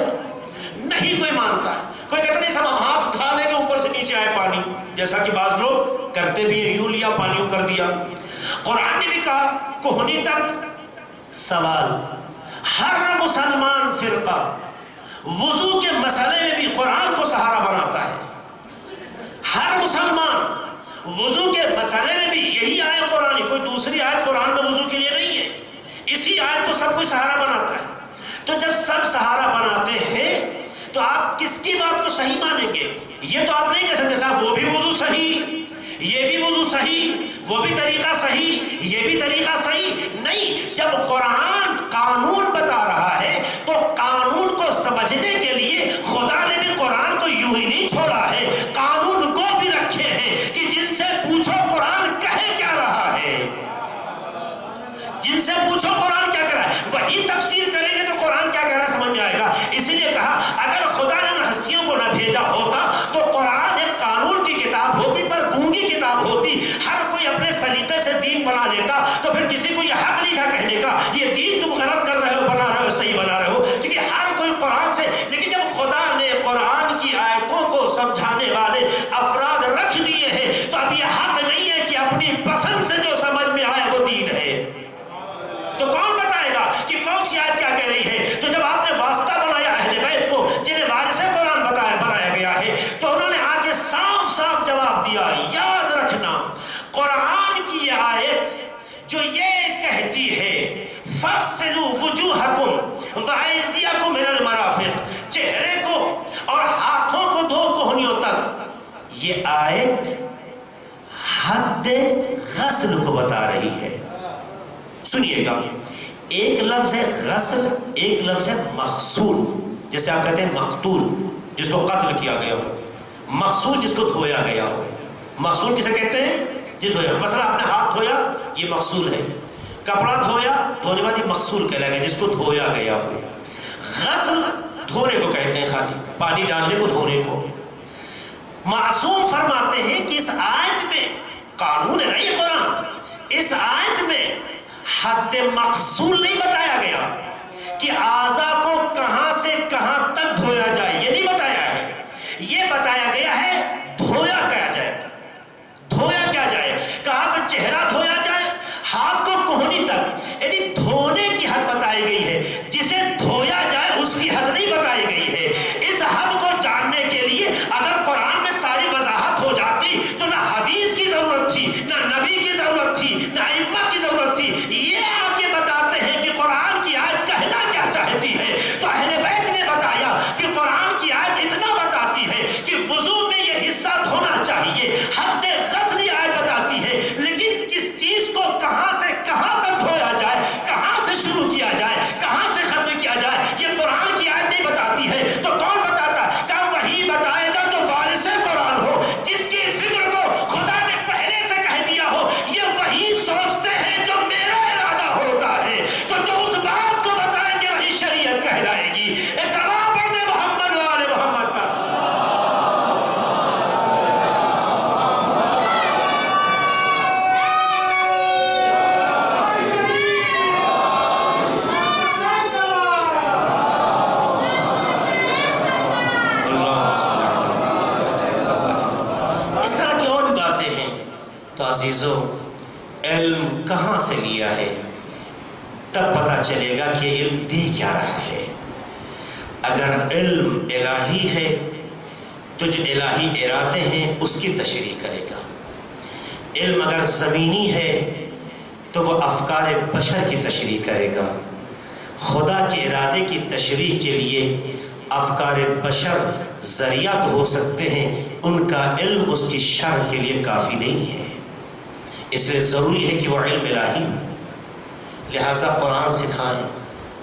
نہیں کوئی مانتا ہے. کوئی کہتا نہیں سب ہاتھ اٹھا لیں گے اوپر سے نیچے آئے پانی، جیسا کہ بعض لوگ کرتے بھی ہیں، یوں لیا پانی یوں کر دیا. قرآن نے بھی کہا کوہنی تک. سوال، ہر مسلمان فرقہ وضو کے مسئلے میں بھی قرآن کو سہارا بناتا ہے. ہر مسلمان وضو کے مسئلے میں بھی یہی آیت قرآن، کوئی دوسری آیت قرآن میں وضو کے لیے نہیں ہے. اسی آیت کو سب کوئی سہارا بناتا ہے. تو جب سب سہارا بناتے ہیں تو آپ کس کی بات کو صحیح مانیں گے؟ یہ تو آپ نہیں کہہ سکتے صاحب وہ بھی وضو صحیح، یہ بھی وضو صحیح، وہ بھی طریقہ صحیح، یہ بھی طریقہ صحیح نہیں۔ جب قرآن قانون بتا رہا ہے تو قانون کو سمجھنے کے لیے خدا نے بھی قرآن کو یوں ہی نہیں چھوڑا ہے، قانون کو بھی رکھے ہیں کہ جن سے پوچھو قرآن کہے کیا رہا ہے، جن سے پوچھو قرآن کیا کہہ رہا ہے، وہی تفسیر کریں گے تو قرآن کیا کہہ رہا ہے سمجھ میں آئے گا۔ اس لیے کہا اگر خدا نے ان ہستیوں کو نہ بھیجا ہوتا تو قرآن ایک قانون کی کتاب ہوتی، پر گونگی کتاب ہوتی، ہر کوئی اپنے سلیقے سے دین بنا لیتا، تو پھر کسی کو یہ حق نہیں تھا کہنے کا یہ دین تم غلط کر رہے ہو، بنا رہے ہو، صحیح بنا رہے ہو، کیونکہ ہر کوئی قرآن سے۔ لیکن جب خدا نے قرآن کی آیتوں کو سمجھانے والے افراد رکھ دیے ہیں تو اب یہ حق نہیں ہے کہ اپنی پسند سے جو سمجھ میں آئے وہ دین ہے۔ تو کون بتائے گا کہ کون سی آیت کیا کہہ رہی ہے؟ تو جب آپ نے واسطہ بنایا اہل بیت کو جنہیں وارث قرآن بنایا گیا ہے، تو انہوں نے آ کے صاف صاف جواب دیا۔ یاد رکھنا قرآن کی یہ آیت جو یہ کہتی ہے فَاغْسِلُوا وُجُوهَكُمْ وَأَيْدِيَكُمْ إِلَى الْمَرَافِقِ، چہرے کو اور ہاتھوں کو دو کوہنیوں تک، یہ آیت حد غسل کو بتا رہی ہے۔ سنیے گا، ایک لفظ ہے غسل، ایک لفظ ہے مغسول، جیسے آپ کہتے ہیں مقتول جس کو قتل کیا گیا ہو، مغسول جس کو دھویا گیا ہو۔ مغسول کسے کہتے ہیں؟ جس دھویا، مثلا آپ نے ہاتھ دھویا یہ مغسول ہے، کپڑا دھویا دھونے بعد یہ مغسول کہلائے گا جس کو دھویا گیا ہو۔ غسل دھونے کو کہتے ہیں، خالی پانی ڈالنے کو دھونے کو۔ معصوم فرماتے ہیں کہ اس آیت میں قانون ہے نا یہ قرآن، اس آیت میں حد مغسول نہیں بتایا گیا کہ اعضاء کو کہاں سے کہاں تک دھویا جائے، یہ نہیں بتایا ہے، یہ بتایا گیا ہے دھویا کیا جائے، دھویا کیا جائے، کہا کہ چہرہ دھویا جائے، ہاتھ کو کوہنی تک، یعنی دھونے کی حد بتائی گئی ہے، جسے دھویا جائے اس کی حد نہیں بتائی گئی ہے۔ اس حد کو جاننے کے لیے اگر قرآن میں ساری وضاحت ہو جاتی تو نہ حدیث کی ضرورت تھی، نہ نبی کی ضرورت تھی، نہ ائمہ کی ضرورت تھی۔ یہ آ کے بتاتے ہیں کہ قرآن کی آیت کہنا کیا چاہتی ہے، تو اہل بیت نے بتایا کہ قرآن کی آیت اتنا بتاتی ہے کہ وضو میں یہ حصہ دھونا چاہیے، حد غسل یہ آیت بتاتی ہے، لیکن کس چیز کو کہاں سے کہاں تک دھویا جائے، کہاں سے شروع کیا جائے، کہاں سے ختم کیا جائے، یہ قرآن کی آیت نہیں بتاتی ہے۔ تو کون بتاتا ہے؟ کہ وہی بتائے گا جو وارث قرآن ہو، جس کی فکر کو خدا نے پہلے سے کہہ دیا ہو۔ یہ وہی سوچتے ہیں جو میرا ارادہ ہوتا ہے، تو جو اس بات کو بتائیں گے وہی شریعت کہلائے گی۔ اے سلام پڑھنے محمد و آل محمد کا۔ اس طرح کی اور بھی باتیں ہیں۔ تو عزیزو، علم کہاں سے لیا ہے؟ تب پتہ چلے گا کہ علم دے کیا رہا ہے۔ اگر علم الہی ہے تو جو الہی ارادے ہیں اس کی تشریح کرے گا۔ علم اگر زمینی ہے تو وہ افکار بشر کی تشریح کرے گا۔ خدا کے ارادے کی تشریح کے لیے افکار بشر ذریعہ تو ہو سکتے ہیں، ان کا علم اس کی شرح کے لیے کافی نہیں ہے۔ اس لیے ضروری ہے کہ وہ علم الہی ہو۔ لہٰذا قرآن سکھائیں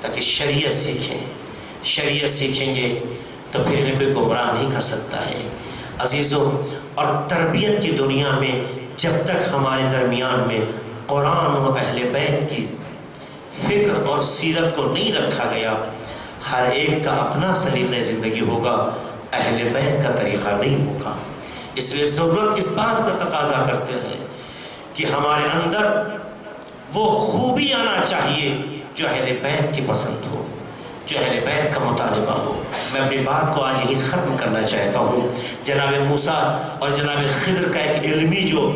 تاکہ شریعت سیکھیں، شریعت سیکھیں گے تو پھر انہیں کوئی گمراہ نہیں کر سکتا ہے۔ عزیزوں، اور تربیت کی دنیا میں جب تک ہمارے درمیان میں قرآن و اہل بیت کی فکر اور سیرت کو نہیں رکھا گیا، ہر ایک کا اپنا سلیقہ زندگی ہوگا، اہل بیت کا طریقہ نہیں ہوگا۔ اس لیے ضرورت اس بات کا تقاضا کرتے ہیں کہ ہمارے اندر وہ خوبی آنا چاہیے جو اہل بیت کی پسند ہو، جو اہل بیت کا مطالبہ ہو۔ میں اپنی بات کو آج یہی ختم کرنا چاہتا ہوں۔ جناب موسیٰ اور جناب خضر کا ایک علمی جو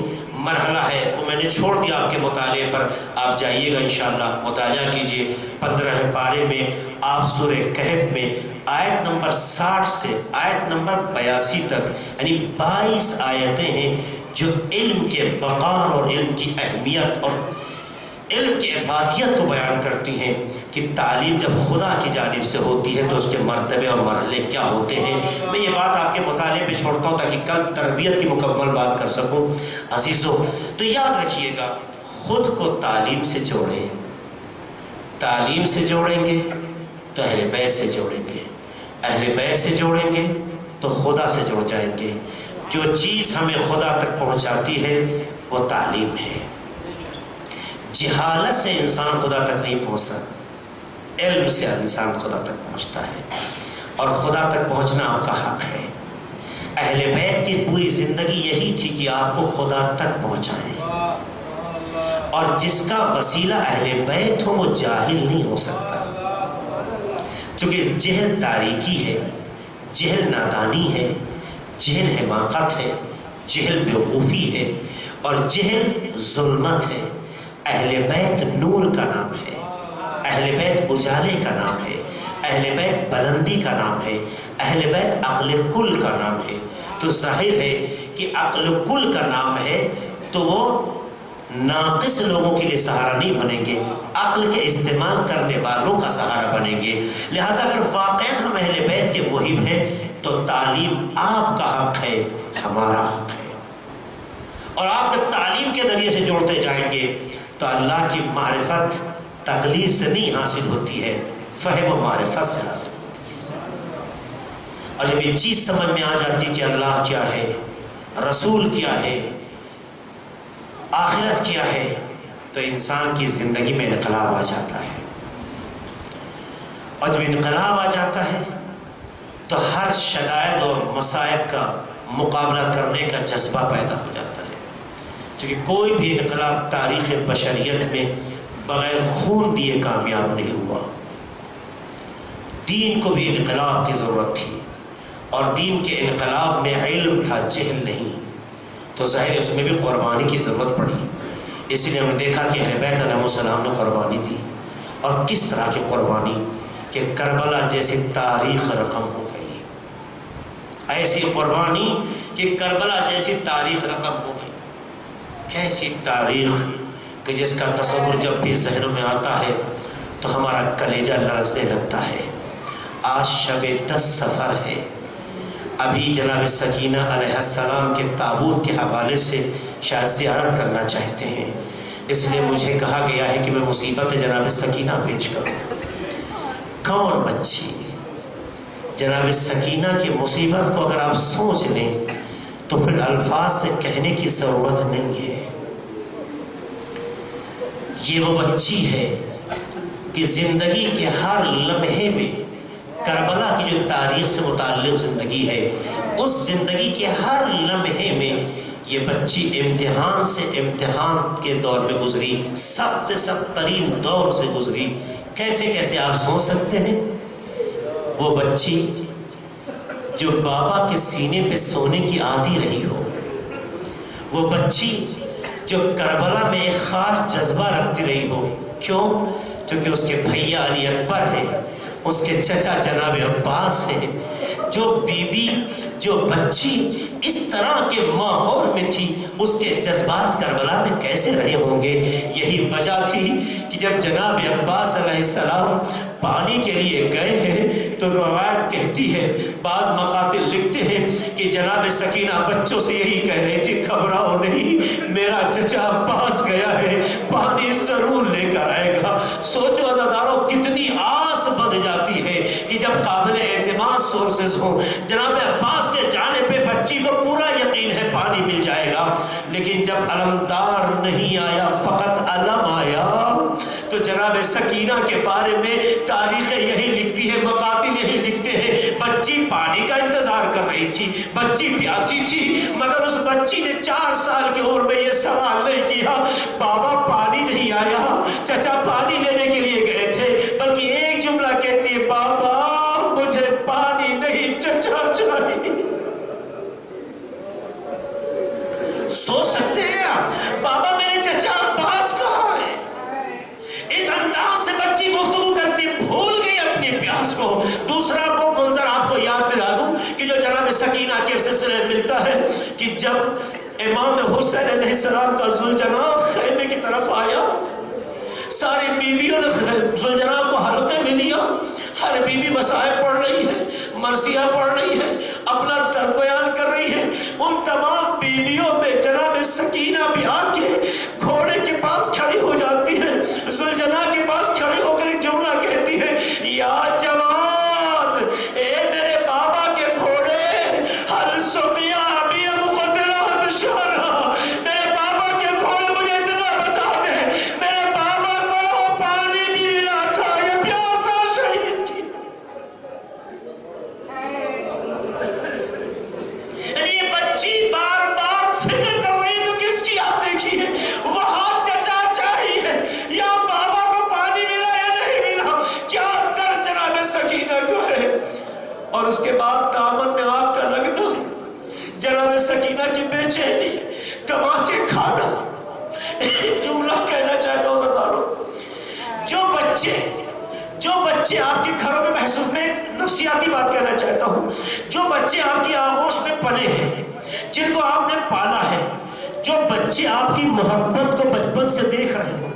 مرحلہ ہے وہ میں نے چھوڑ دیا آپ کے مطالعے پر، آپ جائیے گا انشاءاللہ مطالعہ کیجئے۔ 15 پارے میں آپ سورہ کہف میں آیت نمبر 60 سے آیت نمبر 82 تک، یعنی 22 آیتیں ہیں جو علم کے وقار اور علم کی اہمیت اور علم کی افادیت کو بیان کرتی ہیں کہ تعلیم جب خدا کی جانب سے ہوتی ہے تو اس کے مرتبے اور مرحلے کیا ہوتے ہیں۔ میں یہ بات آپ کے مطالعے پہ چھوڑتا ہوں تاکہ کل تربیت کی مکمل بات کر سکوں۔ عزیزو تو یاد رکھیے گا، خود کو تعلیم سے جوڑیں، تعلیم سے جوڑیں گے تو اہل بیت سے جوڑیں گے، اہل بیت سے جوڑیں گے تو خدا سے جڑ جائیں گے۔ جو چیز ہمیں خدا تک پہنچاتی ہے وہ تعلیم ہے۔ جہالت سے انسان خدا تک نہیں پہنچ سکتا، علم سے انسان خدا تک پہنچتا ہے، اور خدا تک پہنچنا آپ کا حق ہے۔ اہل بیت کی پوری زندگی یہی تھی کہ آپ کو خدا تک پہنچائیں، اور جس کا وسیلہ اہل بیت ہو وہ جاہل نہیں ہو سکتا، چونکہ جہل تاریکی ہے، جہل نادانی ہے، جہل حماقت ہے، جہل بیوقوفی ہے، اور جہل ظلمت ہے۔ اہل بیت نور کا نام ہے، اہل بیت اجالے کا نام ہے، اہل بیت بلندی کا نام ہے، اہل بیت عقل کل کا نام ہے۔ تو ظاہر ہے کہ عقل کل کا نام ہے تو وہ ناقص لوگوں کے لیے سہارا نہیں بنیں گے، عقل کے استعمال کرنے والوں کا سہارا بنیں گے۔ لہٰذا اگر واقعاً ہم اہل بیت کے محب ہیں تو تعلیم آپ کا حق ہے، ہمارا حق ہے، اور آپ جب تعلیم کے ذریعے سے جوڑتے جائیں گے تو اللہ کی معرفت تقلید سے نہیں حاصل ہوتی ہے، فہم و معرفت سے حاصل ہوتی ہے۔ اور جب یہ چیز سمجھ میں آ جاتی کہ اللہ کیا ہے، رسول کیا ہے، آخرت کیا ہے، تو انسان کی زندگی میں انقلاب آ جاتا ہے، اور جب انقلاب آ جاتا ہے تو ہر شدائد اور مصائب کا مقابلہ کرنے کا جذبہ پیدا ہو جاتا ہے، کیونکہ کوئی بھی انقلاب تاریخ بشریت میں بغیر خون دیے کامیاب نہیں ہوا۔ دین کو بھی انقلاب کی ضرورت تھی، اور دین کے انقلاب میں علم تھا، جہل نہیں، تو ظاہر اس میں بھی قربانی کی ضرورت پڑی۔ اس لیے ہم نے دیکھا کہ اہل بیت علیہ السلام نے قربانی دی، اور کس طرح کی قربانی کہ کربلا جیسی تاریخ رقم ہو گئی، ایسی قربانی کہ کربلا جیسی تاریخ رقم ہو گئی۔ کیسی تاریخ کہ جس کا تصور جب بھی ذہن میں آتا ہے تو ہمارا کلیجہ لرزنے لگتا ہے۔ آج شب 10 سفر ہے، ابھی جناب سکینہ علیہ السلام کے تابوت کے حوالے سے شاید زیارت کرنا چاہتے ہیں، اس لیے مجھے کہا گیا ہے کہ میں مصیبت جناب سکینہ پیش کروں۔ کون بچی جناب سکینہ کی مصیبت کو اگر آپ سوچ لیں تو پھر الفاظ سے کہنے کی ضرورت نہیں ہے۔ یہ وہ بچی ہے کہ زندگی کے ہر لمحے میں کربلا کی جو تاریخ سے متعلق زندگی ہے، اس زندگی کے ہر لمحے میں یہ بچی امتحان سے امتحان کے دور میں گزری، سخت سے سخت ترین دور سے گزری۔ کیسے کیسے آپ سوچ سکتے ہیں؟ وہ بچی جو بابا کے سینے پہ سونے کی عادی رہی ہو، وہ بچی جو کربلا میں ایک خاص جذبہ رکھتی رہی ہو، کیوں؟ کیونکہ اس کے بھیا علی اکبر ہے، اس کے چچا جناب عباس ہے۔ جو بیوی، جو بچی اس طرح کے ماحول میں تھی، اس کے جذبات کربلا میں کیسے رہے ہوں گے؟ یہی وجہ تھی کہ جب جناب عباس علیہ السلام پانی کے لیے گئے ہیں تو روایت کہتی ہے، بعض مقاتل لکھتے ہیں کہ جناب سکینہ بچوں سے یہی کہہ رہی تھی، گھبراؤ نہیں، میرا چچا عباس گیا ہے، پانی ضرور لے کر آئے گا۔ سوچو عزاداروں، کتنی آس بندھ جاتی ہے کہ جب قابل اعتماد سورسز ہوں۔ جناب عباس کے جانے پہ بچی کو پورا یقین ہے پانی مل جائے گا، لیکن جب علمدار نہیں آیا، فقط علم آیا، تو جناب سکینہ کے بارے میں تاریخ یہی لکھتی ہے، مقاتل یہی لکھتے ہیں، بچی پانی کا انتظار کر رہی تھی، بچی پیاسی تھی، مگر اس بچی نے 4 سال کی عمر میں یہ سوال نہیں کیا، بابا پانی نہیں آیا، چچا پانی لینے کے لیے گئے تھے، بلکہ ایک جملہ کہتی ہے، بابا مجھے پانی نہیں چچا چاہیے۔ سوچ سکتے ہیں آپ، بابا میرے چچا عباس کہاں ہے؟ اس انداز سے بچی گفتگو کرتی، بھول گئی اپنی پیاس کو۔ دوسرا وہ منظر آپ کو یاد دلا دوں کہ جو جناب سکینہ کے سلسلے میں ملتا ہے کہ جب امام حسین علیہ السلام کا ذوالجناح خیمے کی طرف آیا ساری بیویوں نے زلجنا کو حلقے میں لیا، ہر بیوی مسائل پڑھ رہی ہے، مرثیہ پڑھ رہی ہے، اپنا درد بیان کر رہی ہے۔ ان تمام بیویوں میں جناب سکینہ بھی آ کے گھوڑے کے پاس کھڑی ہو جاتی ہے، زلجنا کے پاس کھڑی ہو کر ایک جملہ کہتی ہے، یا جوان، اے میرے بابا کے گھوڑے، ہر سقیا ابھی اب قدرات شانا، میرے بابا کے گھوڑے مجھے اتنا بتا دے، میرے بابا کو پانی بھی ملا تھا، یہ پیاسا شہید کی۔ یہ بچی بار بار فکر کر رہی تو کس کی آپ دیکھی ہے، وہ ہاتھ چچا چاہی ہے، یا بابا کو پانی ملا یا نہیں ملا، کیا درد جناب سکینہ کو ہے۔ اور اس کے بعد دامن میں آگ کا لگنا، جناب سکینہ کی بے چینی، تماچے کھانا۔ ایک جملہ کہنا چاہتا ہوں ستاروں، جو بچے آپ کے گھروں میں محسوس، میں نفسیاتی بات کہنا چاہتا ہوں، جو بچے آپ کی آغوش میں پلے ہیں، جن کو آپ نے پالا ہے، جو بچے آپ کی محبت کو بچپن سے دیکھ رہے ہوں،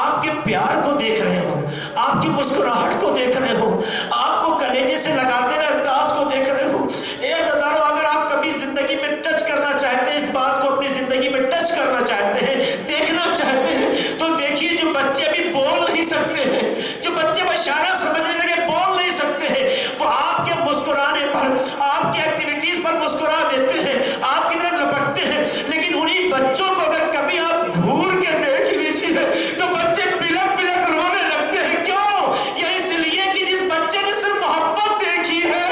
آپ کے پیار کو دیکھ رہے ہوں، آپ کی مسکراہٹ کو دیکھ رہے ہوں، آپ کو کلیجے سے لگاتے رہے انداز کو دیکھ رہے ہوں، ہزاروں، اگر آپ کبھی زندگی میں ٹچ کرنا چاہتے ہیں، اس بات کو اپنی زندگی میں ٹچ کرنا چاہتے ہیں، دیکھنا چاہتے ہیں، تو دیکھیے جو بچے ابھی بول نہیں سکتے ہیں، جو بچے اشارہ سمجھنے لگے بول نہیں سکتے ہیں، وہ آپ کے مسکرانے پر، آپ کی ایکٹیویٹیز پر مسکرا دیتے ہیں، آپ کی طرف لپکتے ہیں، لیکن انہی بچوں کو اگر کبھی آپ گھور کے دیکھ لیجیے تو بچے بلک بلک رونے لگتے ہیں۔ کیوں؟ یہ اس لیے کہ جس بچے نے صرف محبت دیکھی ہے،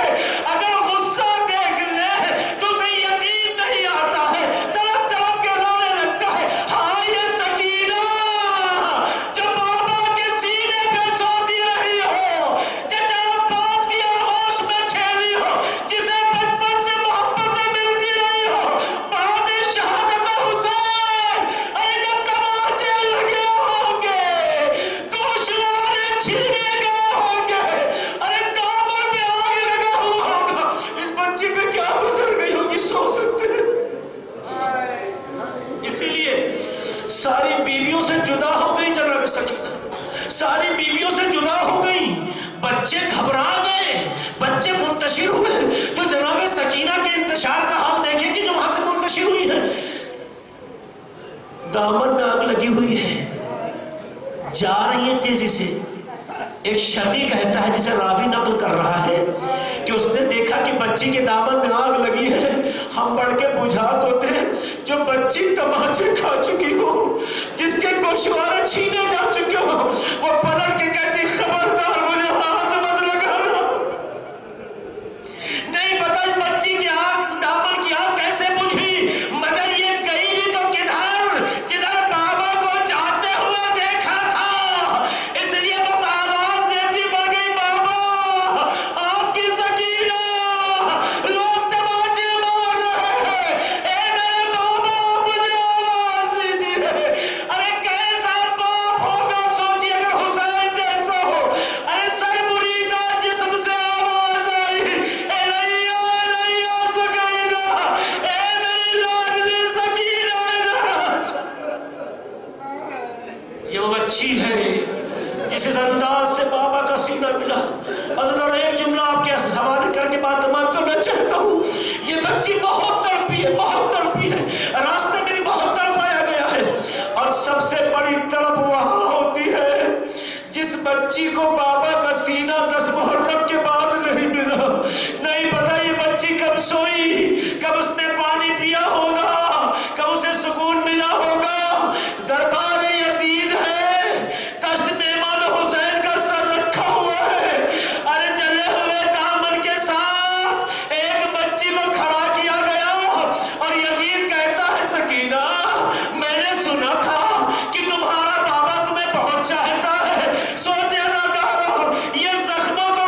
اگر غصہ دیکھ لے تو اسے یقین نہیں آتا ہے، تڑپ تڑپ کے رونے لگتا ہے۔ ہاں یہ سکینہ جو بابا کے سینے پہ سوتی رہی ہو، چچا عباس کی آغوش میں کھیلی ہو، جسے بچپن سے محبتیں ملتی رہی ہو، بعد شہادت حسین، ارے جب تماچے لگے ہوں گے، گوشوارے چھینے گئے ہوں گے، ارے دامن میں آگ لگا ہوا ہوگا، اس بچی پہ کیا گزر گئی ہوگی، سو سکتے ہیں۔ اسی لیے ساری بیویوں سے جدا ہو گئی جناب سکینہ، ساری بیویوں سے جدا ہو گئی، بچے گھبرا گئے، بچے منتشر ہوئے، تو جناب سکینہ کے انتشار کا حال دیکھیں کہ جو وہاں سے منتشر ہوئی ہے، دامن میں آگ لگی ہوئی ہے، جا رہی ہے تیزی سے۔ ایک شرعی کہتا ہے، جسے راوی نقل کر رہا ہے، کہ اس نے دیکھا کہ بچی کے دامن میں آگ لگی ہے، ہم بڑھ کے بجھا تو دیں، جو بچی تماچے کھا چکی ہو، جس کے گوشوارے چھینے جا چکے ہو، وہ پلٹ کے کہتی خبردار مجھے ہاتھ مت لگانا۔ نہیں پتا اس بچی کی آگ، دامن کی آگ کیسے بجھی، مگر یہ گئی بھی تو کدھر، جدھر بابا کو جاتے ہوئے دیکھا تھا، اس لیے بس آواز دیتی بڑھ گئی، بابا آپ کی سکینہ، لوگ تماچے مار رہے ہیں، اے میرے بابا مجھے آواز دیجیے۔ ارے کیسا باپ ہوگا، سوچیے اگر حسین جیسا ہو، ارے سر مریدہ جسم سے آواز آئی، الیہ الیہ سکینہ، اے میری لاڈلی سکینہ ادھر۔ یہ وہ بچی ہے جس اس انداز سے بابا کا سینہ ملا۔ حضرت اور ایک جملہ آپ کے حوالے کر کے بات تمام کرنا چاہتا ہوں، یہ بچی بہت تڑپی ہے، بہت تڑپی ہے، راستے میں بھی بہت تڑپایا گیا ہے، اور سب سے بڑی تڑپ وہاں ہوتی ہے جس بچی کو بابا کا سینہ 10 محرم کے بعد نہیں ملا۔ نہیں پتا یہ بچی کب سوئی، کب اس نے پانی پیا ہوگا، کب اسے سکون ملا ہوگا۔ دربار یزید ہے، تشت میں امام حسین کا سر رکھا ہوا ہے، ارے جلے ہوئے دامن کے ساتھ ایک بچی کو کھڑا کیا گیا، اور یزید کہتا ہے سکینہ میں نے سنا تھا کہ تمہارا بابا تمہیں بہت چاہتا ہے، سوچے ذرا یہ زخموں کو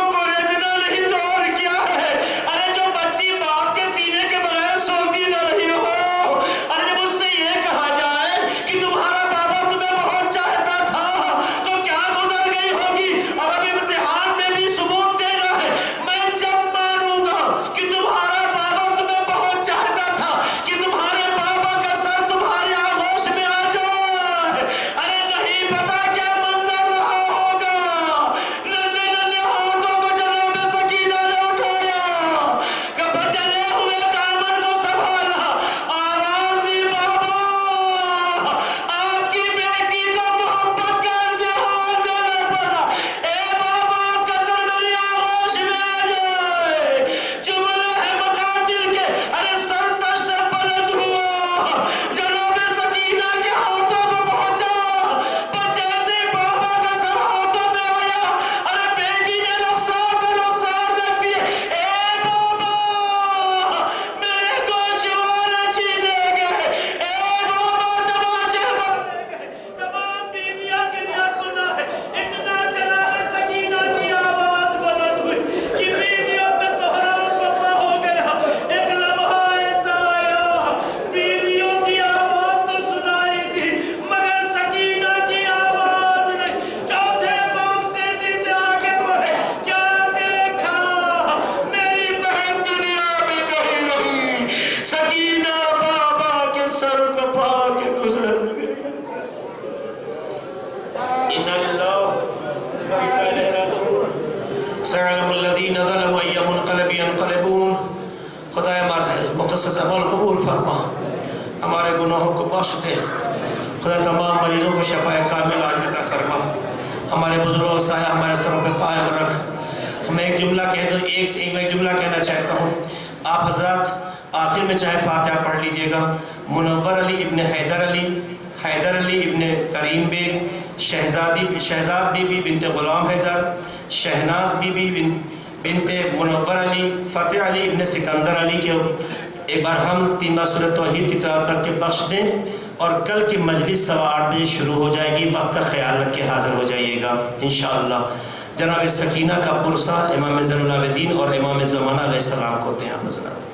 خدا ہمارے مختصر عمل قبول فرما، ہمارے گناہوں کو بخش دے، خدا تمام مریضوں کو شفا کامل عاجلہ فرما، ہمارے بزرگوں کا سایہ ہمارے سروں پہ قائم رکھ۔ میں ایک جملہ کہہ دوں، ایک جملہ کہنا چاہتا ہوں۔ آپ حضرات آخر میں چاہے فاتحہ پڑھ لیجئے گا۔ منور علی ابن حیدر علی ابن کریم بیگ، شہزاد بی بی بنت غلام حیدر، شہناز بی بی بنت منور علی، فتح علی ابن سکندر علی کے ایک بار ہم 3 بار سورۃ توحید کی تلاوت کر کے بخش دیں، اور کل کی مجلس 8:15 بجے شروع ہو جائے گی۔ وقت کا خیال رکھ کے حاضر ہو جائیے گا انشاءاللہ۔ جناب سکینہ کا پرسہ امام زین العابدین اور امام زمانہ علیہ السلام کو دیں آپ حضرات۔